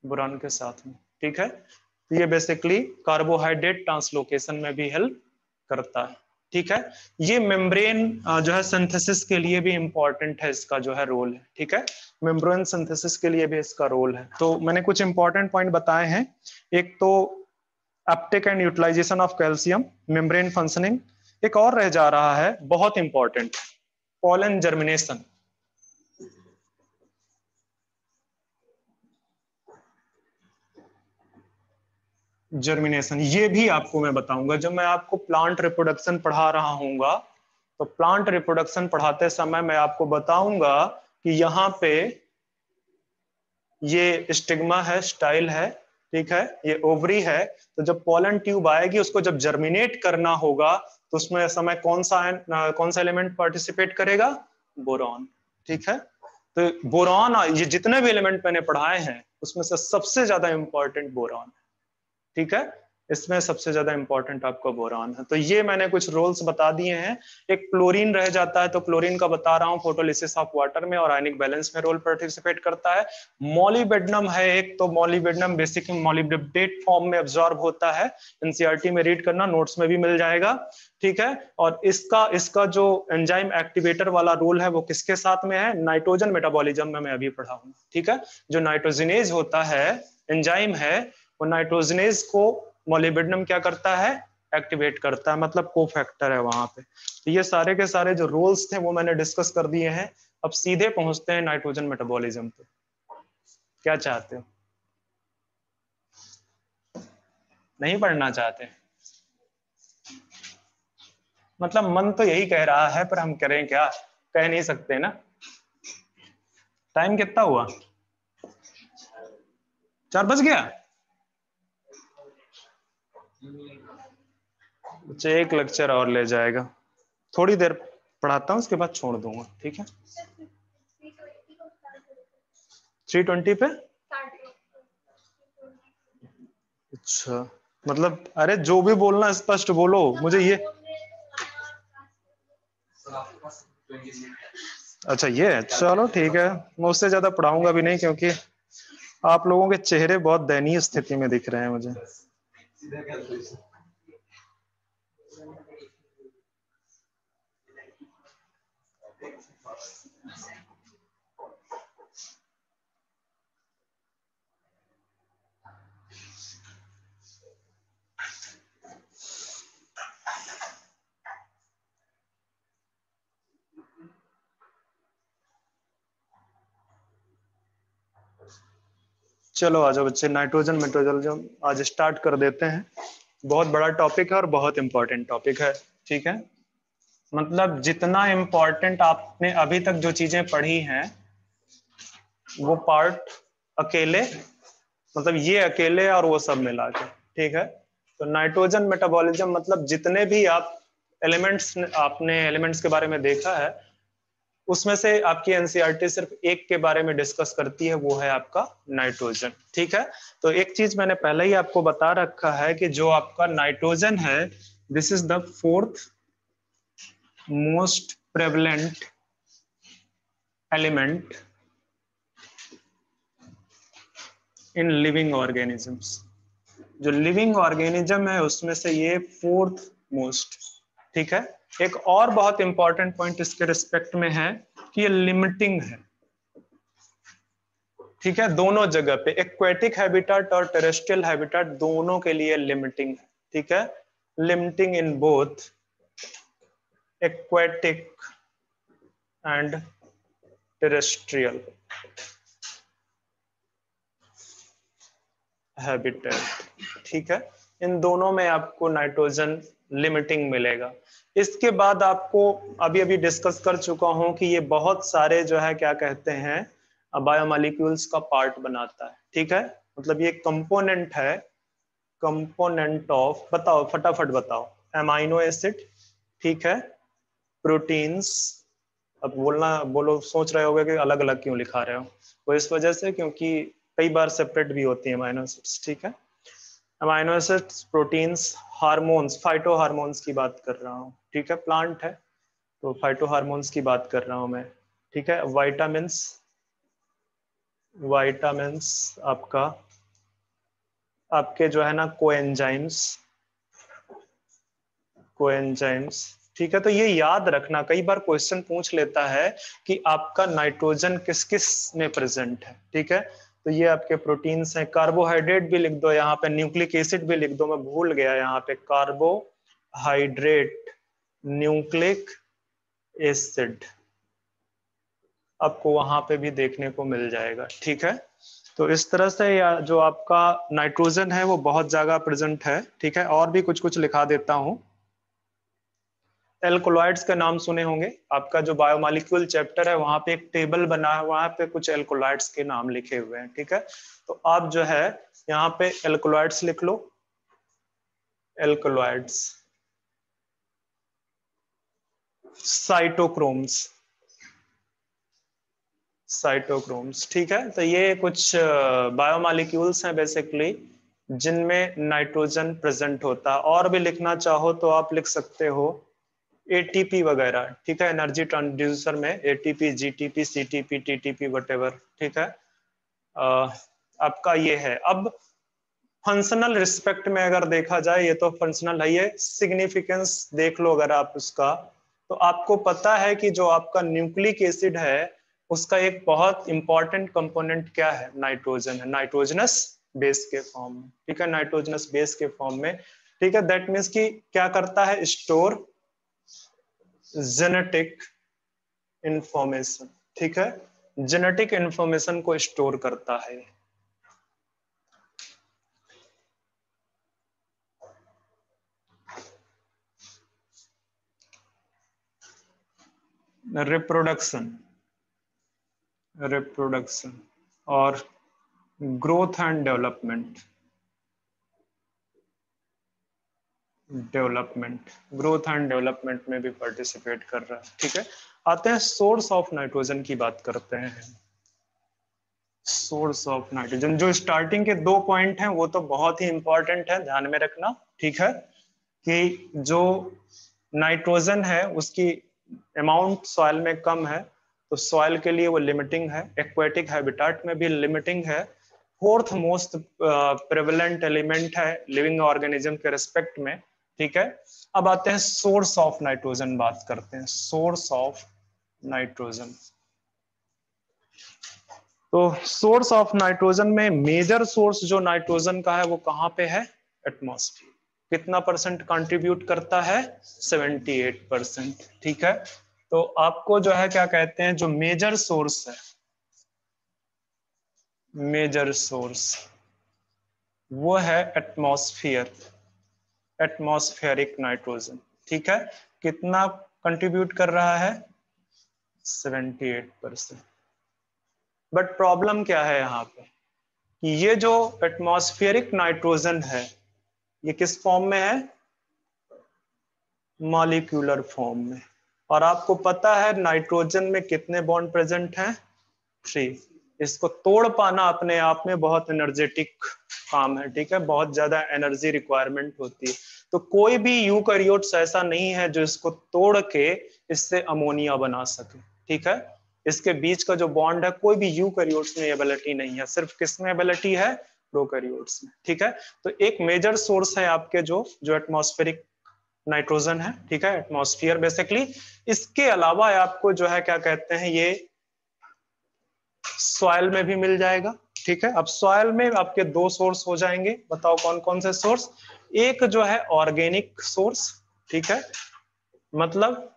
बोरान के साथ में। ठीक है, तो ये बेसिकली कार्बोहाइड्रेट ट्रांसलोकेशन में भी हेल्प करता है। ठीक है, ये मेम्ब्रेन जो है सिंथेसिस के लिए भी इंपॉर्टेंट है, इसका जो है रोल है। ठीक है, मेम्ब्रेन सिंथेसिस के लिए भी इसका रोल है। तो मैंने कुछ इंपॉर्टेंट पॉइंट बताए हैं। एक तो uptake and utilization of calcium, membrane functioning. एक और रह जा रहा है बहुत इंपॉर्टेंट, पॉलन जर्मिनेशन। जर्मिनेशन ये भी आपको मैं बताऊंगा जब मैं आपको प्लांट रिप्रोडक्शन पढ़ा रहा हूँगा। तो प्लांट रिप्रोडक्शन पढ़ाते समय मैं आपको बताऊंगा कि यहाँ पे ये स्टिग्मा है, स्टाइल है, ठीक है, ये ओवरी है। तो जब पॉलन ट्यूब आएगी, उसको जब जर्मिनेट करना होगा, तो उसमें समय कौन सा एलिमेंट पार्टिसिपेट करेगा? बोरॉन। ठीक है, तो बोरॉन, ये जितने भी एलिमेंट मैंने पढ़ाए हैं उसमें से सबसे ज्यादा इंपॉर्टेंट बोरॉन। ठीक है, इसमें सबसे ज्यादा इंपॉर्टेंट आपका बोरान है। तो ये मैंने कुछ रोल्स बता दिए हैं। एक क्लोरीन रह जाता है, तो क्लोरीन का बता रहा हूं, फोटोलिसिस ऑफ वाटर में और आयनिक बैलेंस में रोल पार्टिसिपेट करता है। मॉलिबेडनम है एक, तो मॉलिबेडनम बेसिक मॉलिबडेट फॉर्म में एब्जॉर्ब होता है। एनसीईआरटी में रीड करना, नोट्स में भी मिल जाएगा। ठीक है, और इसका इसका जो एंजाइम एक्टिवेटर वाला रोल है वो किसके साथ में है? नाइट्रोजन मेटाबॉलिज्म में मैं अभी पढ़ा हूं। ठीक है, जो नाइट्रोजिनेज होता है, एंजाइम है, वो नाइट्रोजनेज को मोलिब्डेनम क्या करता है? एक्टिवेट करता है, मतलब को फैक्टर है वहां पे। तो ये सारे के सारे जो रोल्स थे वो मैंने डिस्कस कर दिए हैं। अब सीधे पहुंचते हैं नाइट्रोजन मेटाबॉलिज्म पे। क्या चाहते हो? नहीं पढ़ना चाहते? मतलब मन तो यही कह रहा है, पर हम करें क्या, कह नहीं सकते ना। टाइम कितना हुआ? 4 बज गया। बच्चे एक लेक्चर और ले जाएगा, थोड़ी देर पढ़ाता हूँ उसके बाद छोड़ दूंगा। ठीक है, 3:20 पे। अच्छा, मतलब अरे जो भी बोलना स्पष्ट बोलो, मुझे ये। अच्छा, ये चलो ठीक है, मैं उससे ज्यादा पढ़ाऊंगा भी नहीं, क्योंकि आप लोगों के चेहरे बहुत दयनीय स्थिति में दिख रहे हैं मुझे। चलो आ जाओ बच्चे, नाइट्रोजन मेट्रोजन आज स्टार्ट कर देते हैं। बहुत बड़ा टॉपिक है और बहुत इंपॉर्टेंट टॉपिक है, ठीक है। मतलब जितना इंपॉर्टेंट आपने अभी तक जो चीजें पढ़ी हैं वो पार्ट अकेले, मतलब ये अकेले और वो सब मिला के, ठीक है। तो नाइट्रोजन मेटाबॉलिज्म मतलब जितने भी आप एलिमेंट्स, आपने एलिमेंट्स के बारे में देखा है उसमें से आपकी एनसीईआरटी सिर्फ एक के बारे में डिस्कस करती है, वो है आपका नाइट्रोजन, ठीक है। तो एक चीज मैंने पहले ही आपको बता रखा है कि जो आपका नाइट्रोजन है, this is the fourth most prevalent element in living organisms. जो लिविंग ऑर्गेनिज्म है उसमें से ये फोर्थ मोस्ट, ठीक है। एक और बहुत इंपॉर्टेंट पॉइंट इसके रिस्पेक्ट में है कि ये लिमिटिंग है, ठीक है। दोनों जगह पे एक्वेटिक हैबिटेट और टेरेस्ट्रियल हैबिटेट दोनों के लिए लिमिटिंग है, ठीक है। Limiting in both aquatic and terrestrial habitat, ठीक है। इन दोनों में आपको नाइट्रोजन लिमिटिंग मिलेगा। इसके बाद आपको अभी अभी डिस्कस कर चुका हूं कि ये बहुत सारे जो है क्या कहते हैं बायोमॉलिक्यूल्स का पार्ट बनाता है, ठीक है। मतलब ये कंपोनेंट है, कंपोनेंट ऑफ, बताओ फटाफट बताओ, एमाइनो एसिड, ठीक है, प्रोटीन्स। अब बोलो सोच रहे होगे कि अलग अलग क्यों लिखा रहे हो, वो इस वजह से क्योंकि कई बार सेपरेट भी होती है अमाइनो एसिड्स, ठीक है। Amino acids, proteins, hormones, phyto hormones की बात कर रहा हूँ, ठीक है। प्लांट है तो फाइटो हार्मोन्स की बात कर रहा हूँ मैं, ठीक है। वाइटामिन्स, वाइटामिन्स आपका, आपके जो है ना कोएंजाइम्स, कोएंजाइम्स, ठीक है। तो ये याद रखना, कई बार क्वेश्चन पूछ लेता है कि आपका नाइट्रोजन किस किस में प्रेजेंट है, ठीक है। तो ये आपके प्रोटीन्स हैं। कार्बोहाइड्रेट भी लिख दो यहाँ पे, न्यूक्लिक एसिड भी लिख दो, मैं भूल गया यहाँ पे, कार्बोहाइड्रेट, न्यूक्लिक एसिड आपको वहां पे भी देखने को मिल जाएगा, ठीक है। तो इस तरह से या जो आपका नाइट्रोजन है वो बहुत जगह प्रेजेंट है, ठीक है। और भी कुछ कुछ लिखा देता हूं। एल्कोलॉइड्स का नाम सुने होंगे, आपका जो बायोमॉलिक्यूल चैप्टर है वहां पे एक टेबल बना है, वहां पे कुछ एल्कोलॉइड्स के नाम लिखे हुए हैं, ठीक है। तो आप जो है यहाँ पे एल्कोलॉइड्स लिख लो, एल्कोलॉइड्स, साइटोक्रोम्स, साइटोक्रोम्स, ठीक है। तो ये कुछ बायोमॉलिक्यूल्स हैं बेसिकली जिनमें नाइट्रोजन प्रेजेंट होता है। और भी लिखना चाहो तो आप लिख सकते हो एटीपी वगैरह, ठीक है। एनर्जी ट्रांसड्यूसर में ATP, GTP, CTP, TTP, whatever, ठीक है। आपका ये है। अब फंक्शनल रिस्पेक्ट में अगर देखा जाए, ये तो फंक्शनल है, ये सिग्निफिकेंस देख लो अगर आप उसका, तो आपको पता है कि जो आपका न्यूक्लिक एसिड है उसका एक बहुत इंपॉर्टेंट कंपोनेंट क्या है, नाइट्रोजन है, नाइट्रोजनस बेस के फॉर्म में, ठीक है। नाइट्रोजनस बेस के फॉर्म में, ठीक है। दैट मीन्स कि क्या करता है, स्टोर जेनेटिक इंफॉर्मेशन, ठीक है। जेनेटिक इंफॉर्मेशन को स्टोर करता है। रिप्रोडक्शन, रिप्रोडक्शन और growth and development, development, growth and development में भी पार्टिसिपेट कर रहा है, ठीक है। आते हैं सोर्स ऑफ नाइट्रोजन की बात करते हैं। सोर्स ऑफ नाइट्रोजन, जो स्टार्टिंग के 2 पॉइंट हैं वो तो बहुत ही इंपॉर्टेंट है, ध्यान में रखना, ठीक है। कि जो नाइट्रोजन है उसकी अमाउंट सॉइल में कम है तो सॉइल के लिए वो लिमिटिंग है, एक्वेटिक हैबिटेट में भी लिमिटिंग है। फोर्थ मोस्ट प्रेवलेंट एलिमेंट है लिविंग ऑर्गेनिज्म के रिस्पेक्ट में, ठीक है। अब आते हैं सोर्स ऑफ नाइट्रोजन, बात करते हैं सोर्स ऑफ नाइट्रोजन। तो सोर्स ऑफ नाइट्रोजन में मेजर सोर्स जो नाइट्रोजन का है वो कहां पे है, एटमॉस्फेयर। कितना परसेंट कंट्रीब्यूट करता है, 78%, ठीक है। तो आपको जो है क्या कहते हैं, जो मेजर सोर्स है, मेजर सोर्स वो है एटमॉस्फेयर, एटमॉस्फेरिक नाइट्रोजन। ठीक है, कितना कंट्रीब्यूट कर रहा है? 78%। बट प्रॉब्लम क्या है यहाँ पे कि ये जो एटमॉस्फेरिक नाइट्रोजन है ये किस फॉर्म में है? मॉलिक्यूलर फॉर्म में। और आपको पता है नाइट्रोजन में कितने बॉन्ड प्रेजेंट हैं? 3। इसको तोड़ पाना अपने आप में बहुत एनर्जेटिक काम है। ठीक है, बहुत ज्यादा एनर्जी रिक्वायरमेंट होती है। तो कोई भी यूकैरियोट्स ऐसा नहीं है जो इसको तोड़ के इससे अमोनिया बना सके। ठीक है, इसके बीच का जो बॉन्ड है कोई भी यूकैरियोट्स में एबिलिटी नहीं है, सिर्फ किस में एबिलिटी है? प्रोकैरियोट्स में। ठीक है, तो एक मेजर सोर्स है आपके जो एटमॉस्फेरिक नाइट्रोजन है। ठीक है, एटमॉस्फेयर बेसिकली। इसके अलावा आपको जो है क्या कहते हैं, ये सॉइल में भी मिल जाएगा। ठीक है, अब सॉइल में आपके दो सोर्स हो जाएंगे। बताओ कौन कौन से सोर्स? एक जो है ऑर्गेनिक सोर्स। ठीक है, मतलब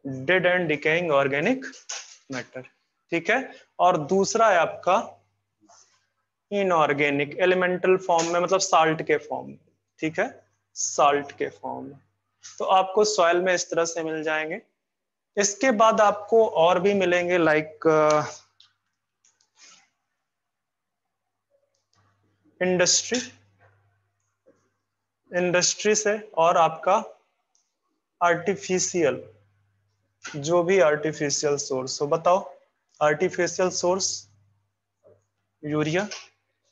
dead and decaying organic matter. ठीक है, और दूसरा है आपका इनऑर्गेनिक, एलिमेंटल फॉर्म में, मतलब साल्ट के फॉर्म में। ठीक है, साल्ट के फॉर्म में। तो आपको सॉइल में इस तरह से मिल जाएंगे। इसके बाद आपको और भी मिलेंगे, लाइक इंडस्ट्री, इंडस्ट्री से, और आपका आर्टिफिशियल, जो भी आर्टिफिशियल सोर्स हो। बताओ आर्टिफिशियल सोर्स? यूरिया।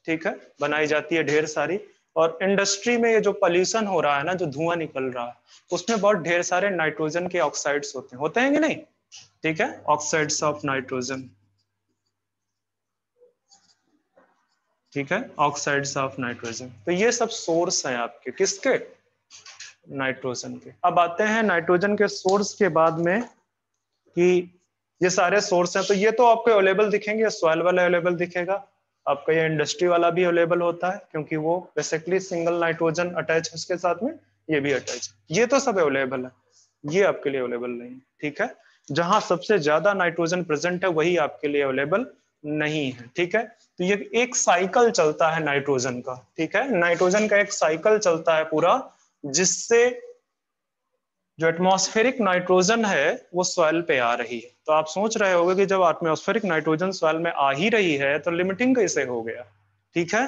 ठीक है, बनाई जाती है ढेर सारी। और इंडस्ट्री में ये जो पॉल्यूशन हो रहा है ना, जो धुआं निकल रहा है, उसमें बहुत ढेर सारे नाइट्रोजन के ऑक्साइड्स होते हैं कि नहीं? ठीक है, ऑक्साइड्स ऑफ नाइट्रोजन। ठीक है, ऑक्साइड्स ऑफ नाइट्रोजन। तो ये सब सोर्स हैं आपके, किसके? नाइट्रोजन के। अब आते हैं नाइट्रोजन के सोर्स के बाद में कि ये सारे सोर्स हैं, तो ये तो आपको अवेलेबल दिखेंगे, सॉइल वाला अवेलेबल दिखेगा आपका, ये इंडस्ट्री वाला भी अवेलेबल होता है क्योंकि वो बेसिकली सिंगल नाइट्रोजन अटैच है उसके साथ में, ये भी अटैच है। ये तो सब अवेलेबल है, ये आपके लिए अवेलेबल नहीं है। ठीक है, जहां सबसे ज्यादा नाइट्रोजन प्रेजेंट है वही आपके लिए अवेलेबल नहीं है। ठीक है, तो ये एक साइकिल चलता है नाइट्रोजन का। ठीक है, नाइट्रोजन का एक साइकिल चलता है पूरा, जिससे जो एटमॉस्फेरिक नाइट्रोजन है वो सॉइल पे आ रही है। तो आप सोच रहे होंगे कि जब एटमॉस्फेरिक नाइट्रोजन सॉइल में आ ही रही है तो लिमिटिंग कैसे हो गया? ठीक है,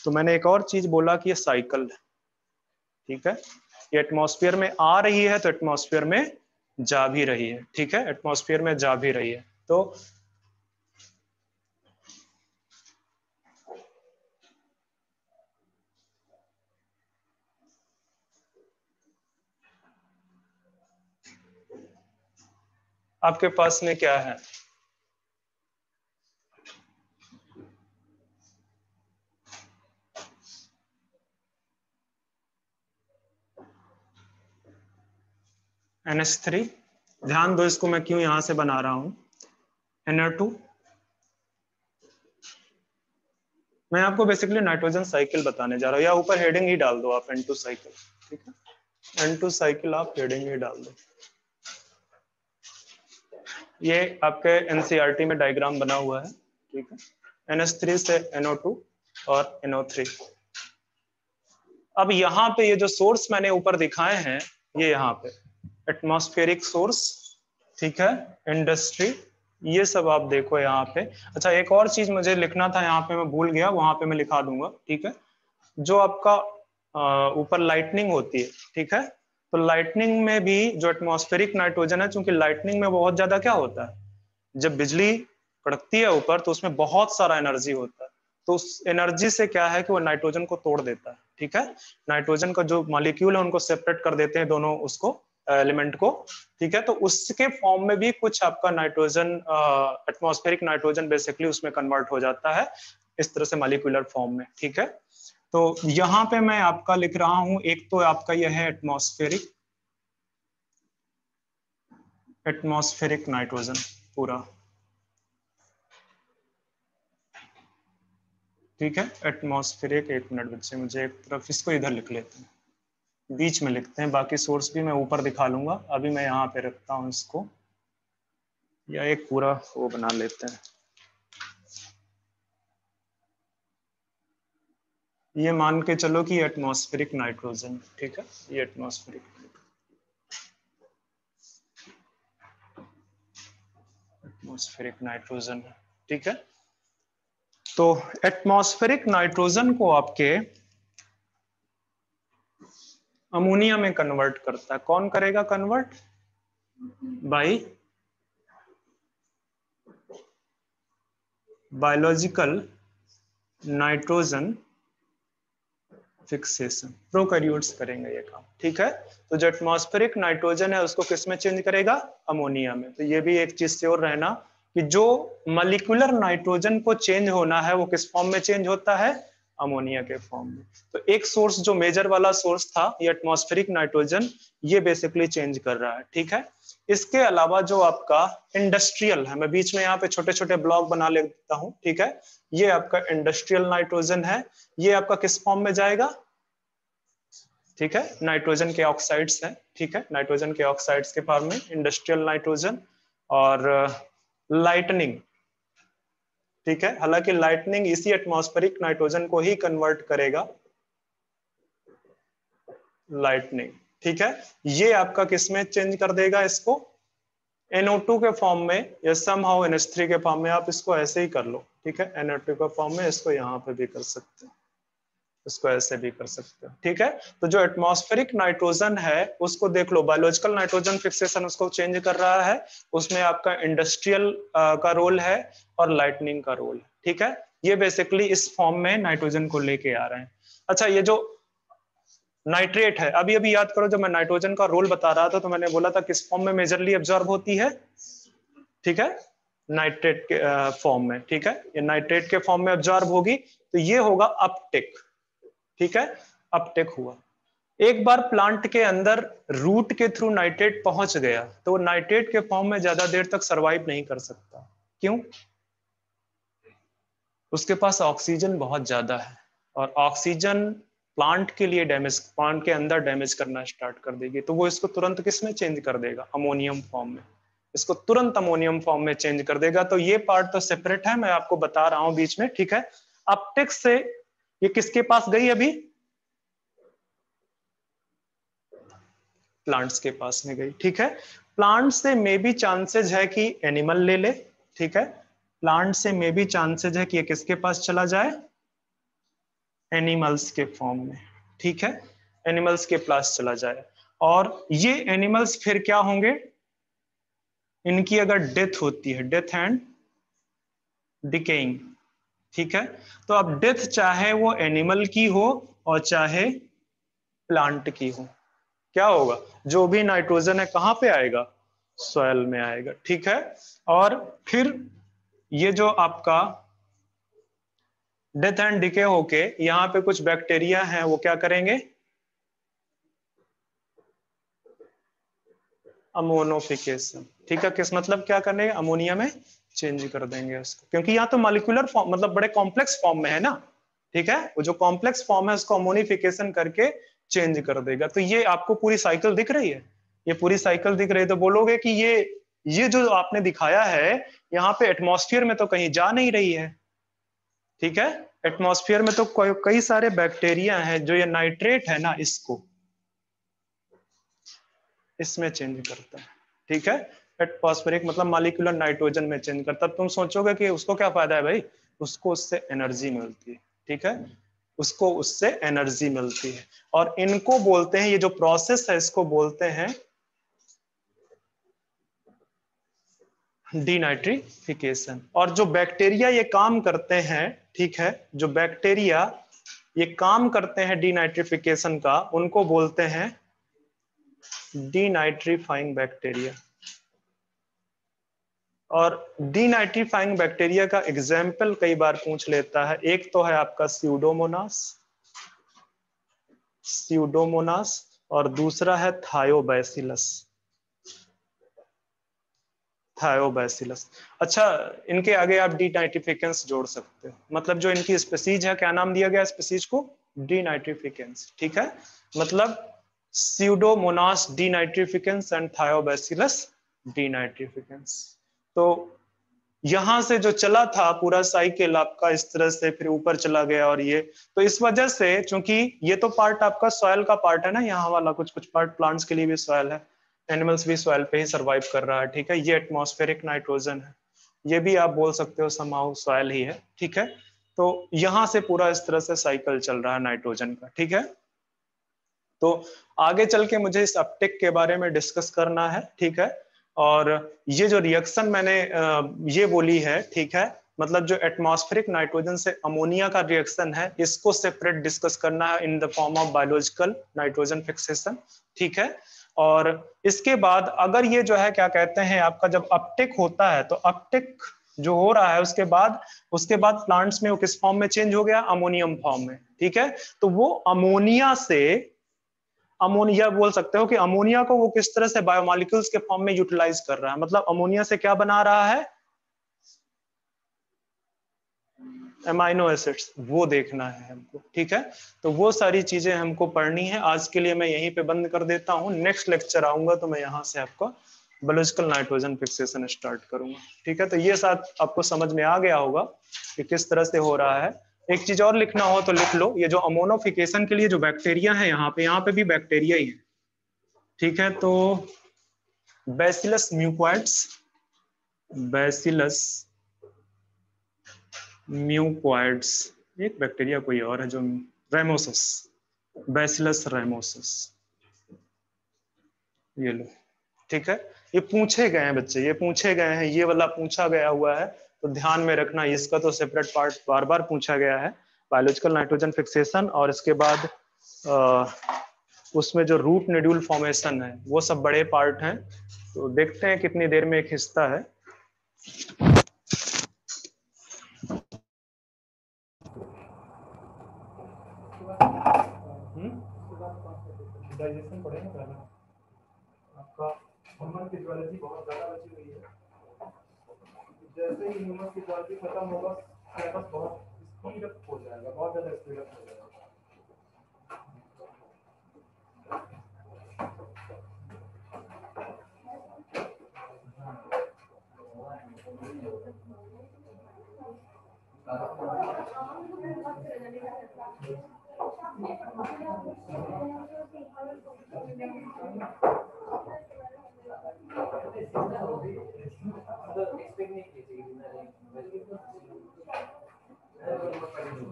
तो मैंने एक और चीज बोला कि ये साइकिल है। ठीक है, ये एटमॉस्फेयर में आ रही है तो एटमॉस्फेयर में जा भी रही है। ठीक है, एटमॉस्फेयर में जा भी रही है। तो आपके पास में क्या है? NH3। ध्यान दो इसको मैं क्यों यहां से बना रहा हूं। NO2। मैं आपको बेसिकली नाइट्रोजन साइकिल बताने जा रहा हूँ, या ऊपर हेडिंग ही डाल दो आप N2 साइकिल। ठीक है, N2 साइकिल आप हेडिंग ही डाल दो। ये आपके एनसीईआरटी में डायग्राम बना हुआ है। ठीक है, NH3 से NO2 और NO3। अब यहाँ पे ये जो सोर्स मैंने ऊपर दिखाए हैं, ये यहाँ पे एटमॉस्फेरिक सोर्स, ठीक है, इंडस्ट्री, ये सब आप देखो यहाँ पे। अच्छा, एक और चीज मुझे लिखना था यहाँ पे, मैं भूल गया, वहां पे मैं लिखा दूंगा। ठीक है, जो आपका ऊपर लाइटनिंग होती है। ठीक है, तो लाइटनिंग में भी जो एटमॉस्फेरिक नाइट्रोजन है, चूंकि लाइटनिंग में बहुत ज्यादा क्या होता है, जब बिजली कड़कती है ऊपर तो उसमें बहुत सारा एनर्जी होता है। तो उस एनर्जी से क्या है कि वो नाइट्रोजन को तोड़ देता है। ठीक है, नाइट्रोजन का जो मॉलिक्यूल है उनको सेपरेट कर देते हैं दोनों उसको एलिमेंट को। ठीक है, तो उसके फॉर्म में भी कुछ आपका नाइट्रोजन, एटमॉस्फेरिक नाइट्रोजन बेसिकली उसमें कन्वर्ट हो जाता है इस तरह से मॉलिक्यूलर फॉर्म में। ठीक है, तो यहाँ पे मैं आपका लिख रहा हूं, एक तो आपका यह है एटमॉस्फेरिक, एटमॉस्फेरिक नाइट्रोजन पूरा। ठीक है, एटमॉस्फेरिक, एक मिनट बच्चे, मुझे एक तरफ इसको इधर लिख लेते हैं। बीच में लिखते हैं, बाकी सोर्स भी मैं ऊपर दिखा लूंगा, अभी मैं यहाँ पे रखता हूँ इसको, या एक पूरा वो बना लेते हैं। ये मान के चलो कि एटमॉस्फेरिक नाइट्रोजन, ठीक है, ये एटमॉस्फेरिक नाइट्रोजन है, ठीक है। तो एटमॉस्फेरिक नाइट्रोजन को आपके अमोनिया में कन्वर्ट करता है, कौन करेगा convert? Bye biological nitrogen fixation, prokaryotes करेंगे ये काम, ठीक है। तो जो एटमॉस्फेरिक नाइट्रोजन है उसको किस में चेंज करेगा? अमोनिया में। तो ये भी एक चीज श्योर रहना कि जो मॉलिक्यूलर नाइट्रोजन को चेंज होना है वो किस फॉर्म में चेंज होता है? अमोनिया के फॉर्म में। तो एक सोर्स जो मेजर वाला सोर्स था ये एटमॉस्फेरिक नाइट्रोजन, ये बेसिकली चेंज कर रहा है, ठीक है। इसके अलावा जो आपका इंडस्ट्रियल है, मैं बीच में यहाँ पे छोटे छोटे ब्लॉक बना लेता हूँ, ठीक है। ये आपका इंडस्ट्रियल नाइट्रोजन है, ये आपका किस फॉर्म में जाएगा? ठीक है, नाइट्रोजन के ऑक्साइड्स हैं, ठीक है, नाइट्रोजन के ऑक्साइड्स के फॉर्म में इंडस्ट्रियल नाइट्रोजन। और लाइटनिंग, ठीक है, हालांकि लाइटनिंग इसी एटमॉस्फेरिक नाइट्रोजन को ही कन्वर्ट करेगा, लाइटनिंग, ठीक है। ये आपका किस में चेंज कर देगा इसको? NO2 के फॉर्म में, या समहाउ NH3 के फॉर्म में, आप इसको ऐसे ही कर लो, ठीक है, NO2 के फॉर्म में, इसको यहाँ पे भी कर सकते हैं, इसको ऐसे भी कर सकते हो, ठीक है। तो जो एटमॉस्फेरिक नाइट्रोजन है उसको देख लो, बायोलॉजिकल नाइट्रोजन फिक्सेशन उसको चेंज कर रहा है, उसमें आपका इंडस्ट्रियल का रोल है और लाइटनिंग का रोल है, ठीक है। ये बेसिकली इस फॉर्म में नाइट्रोजन को लेके आ रहे हैं। अच्छा, ये जो नाइट्रेट है, अभी अभी याद करो, जब मैं नाइट्रोजन का रोल बता रहा था तो मैंने बोला था किस फॉर्म में मेजरली एब्जॉर्ब होती है, ठीक है, नाइट्रेट के फॉर्म में, ठीक है, ये नाइट्रेट के फॉर्म में एब्जॉर्ब होगी, तो ये होगा अपटेक, ठीक है, अपटेक हुआ। एक बार प्लांट के अंदर रूट के थ्रू नाइट्रेट पहुंच गया तो नाइट्रेट के फॉर्म में ज्यादा देर तक सरवाइव नहीं कर सकता, क्यों? उसके पास ऑक्सीजन बहुत ज्यादा है, और ऑक्सीजन प्लांट के लिए डैमेज, प्लांट के अंदर डैमेज करना स्टार्ट कर देगी, तो वो इसको तुरंत किस में चेंज कर देगा? अमोनियम फॉर्म में, इसको तुरंत अमोनियम फॉर्म में चेंज कर देगा। तो ये पार्ट तो सेपरेट है, मैं आपको बता रहा हूं बीच में, ठीक है। अपटेक से ये किसके पास गई? अभी प्लांट्स के पास में गई, ठीक है। प्लांट से मे बी चांसेस है कि एनिमल ले ले, ठीक है, प्लांट से मे बी चांसेस है कि ये किसके पास चला जाए? एनिमल्स के फॉर्म में, ठीक है, एनिमल्स के पास चला जाए। और ये एनिमल्स फिर क्या होंगे? इनकी अगर डेथ होती है, डेथ एंड डिकेइंग, ठीक है। तो अब डेथ चाहे वो एनिमल की हो और चाहे प्लांट की हो, क्या होगा? जो भी नाइट्रोजन है कहां पे आएगा? सॉइल में आएगा, ठीक है। और फिर ये जो आपका डेथ एंड डिके होके यहाँ पे कुछ बैक्टीरिया हैं, वो क्या करेंगे? अमोनोफिकेशन, ठीक है, किस मतलब क्या करने? अमोनिया में चेंज कर देंगे उसको, क्योंकि यहाँ तो मॉलिक्यूलर फॉर्म, मतलब बड़े कॉम्प्लेक्स फॉर्म में है ना, ठीक है, वो जो कॉम्प्लेक्स फॉर्म है उसको अमोनिफिकेशन करके चेंज कर देगा। तो ये आपको पूरी साइकिल दिख रही है, ये पूरी साइकिल दिख रही है, तो बोलोगे कि ये जो आपने दिखाया है यहाँ पे एटमॉस्फेयर में तो कहीं जा नहीं रही है, ठीक है। एटमॉस्फेयर में तो कई सारे बैक्टीरिया हैं जो ये नाइट्रेट है ना, इसको इसमें चेंज करता है, ठीक है। एटमॉस्फेरिक मतलब मॉलिक्यूलर नाइट्रोजन में चेंज करता है। तुम सोचोगे कि उसको क्या फायदा है भाई? उसको उससे एनर्जी मिलती है, ठीक है, उसको उससे एनर्जी मिलती है। और इनको बोलते हैं, ये जो प्रोसेस है इसको बोलते हैं डीनाइट्रिफिकेशन। और जो बैक्टीरिया ये काम करते हैं, ठीक है, जो बैक्टीरिया ये काम करते हैं डीनाइट्रिफिकेशन का, उनको बोलते हैं डीनाइट्रीफाइंग बैक्टीरिया। और डीनाइट्रीफाइंग बैक्टीरिया का एग्जाम्पल कई बार पूछ लेता है, एक तो है आपका स्यूडोमोनास, स्यूडोमोनास, और दूसरा है थायोबैसिलस, थायोबैसिलस। अच्छा, इनके आगे आप डीनाइट्रिफिकेंस जोड़ सकते हो, मतलब जो इनकी स्पीसीज है, क्या नाम दिया गया स्पीसीज को? डीनाइट्रिफिकेंस, ठीक है। मतलब स्यूडोमोनास डीनाइट्रिफिकेंस एंड थायोबैसिलस डीनाइट्रिफिकेंस। तो यहां से जो चला था पूरा साइकिल आपका इस तरह से फिर ऊपर चला गया, और ये तो इस वजह से, चूंकि ये तो पार्ट आपका सॉइल का पार्ट है ना, यहाँ वाला कुछ कुछ पार्ट प्लांट्स के लिए भी सॉइल है, एनिमल्स भी सॉइल पे ही सर्वाइव कर रहा है, ठीक है। ये एटमॉस्फेरिक नाइट्रोजन है, ये भी आप बोल सकते हो समहाउ सॉइल ही है, ठीक है। तो यहां से पूरा इस तरह से साइकिल चल रहा है नाइट्रोजन का, ठीक है। तो आगे चल के मुझे इस अपटेक के बारे में डिस्कस करना है, ठीक है। और ये जो रिएक्शन मैंने ये बोली है, ठीक है, मतलब जो एटमॉस्फेरिक नाइट्रोजन से अमोनिया का रिएक्शन है, इसको सेपरेट डिस्कस करना है in the form of biological nitrogen fixation, ठीक है। और इसके बाद अगर ये जो है क्या कहते हैं आपका जब अपटेक होता है, तो अपटेक जो हो रहा है उसके बाद प्लांट्स में वो किस फॉर्म में चेंज हो गया, अमोनियम फॉर्म में, ठीक है। तो वो अमोनिया से, अमोनिया बोल सकते हो कि अमोनिया को वो किस तरह से बायोमोलिक्यूल्स के फॉर्म में यूटिलाइज कर रहा है, मतलब अमोनिया से क्या बना रहा है, एमाइनो एसिड्स, वो देखना है हमको, ठीक है। तो वो सारी चीजें हमको पढ़नी है। आज के लिए मैं यहीं पे बंद कर देता हूँ, नेक्स्ट लेक्चर आऊंगा तो मैं यहाँ से आपको बायोलॉजिकल नाइट्रोजन फिक्सेशन स्टार्ट करूंगा, ठीक है। तो ये साथ आपको समझ में आ गया होगा कि किस तरह से हो रहा है। एक चीज और लिखना हो तो लिख लो, ये जो अमोनोफिकेशन के लिए जो बैक्टीरिया है यहाँ पे भी बैक्टीरिया ही है, ठीक है। तो बैसिलस म्यूकोइड्स, बैसिलस म्यूकोइड्स, एक बैक्टीरिया कोई और है जो रेमोसस, बैसिलस रेमोसस, ये लो, ठीक है। ये पूछे गए हैं बच्चे, ये पूछे गए हैं, ये वाला पूछा गया हुआ है, तो ध्यान में रखना, इसका तो सेपरेट पार्ट बार बार पूछा गया है, बायोलॉजिकल नाइट्रोजन फिक्सेशन, और इसके बाद उसमें जो रूट नोड्यूल फॉर्मेशन है, वो सब बड़े पार्ट हैं। तो देखते हैं कितनी देर में एक हिस्सा है। डाइजेशन पढ़ेंगे पहले, आपका ह्यूमन फिजियोलॉजी बहुत ज्यादा बची हुई है, जैसे ही ह्यूमन फिजियोलॉजी खत्म होगा सिलेबस बहुत स्पीड अप हो जाएगा, बहुत ज्यादा स्पीड अप हो जाएगा।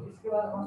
इसके बाद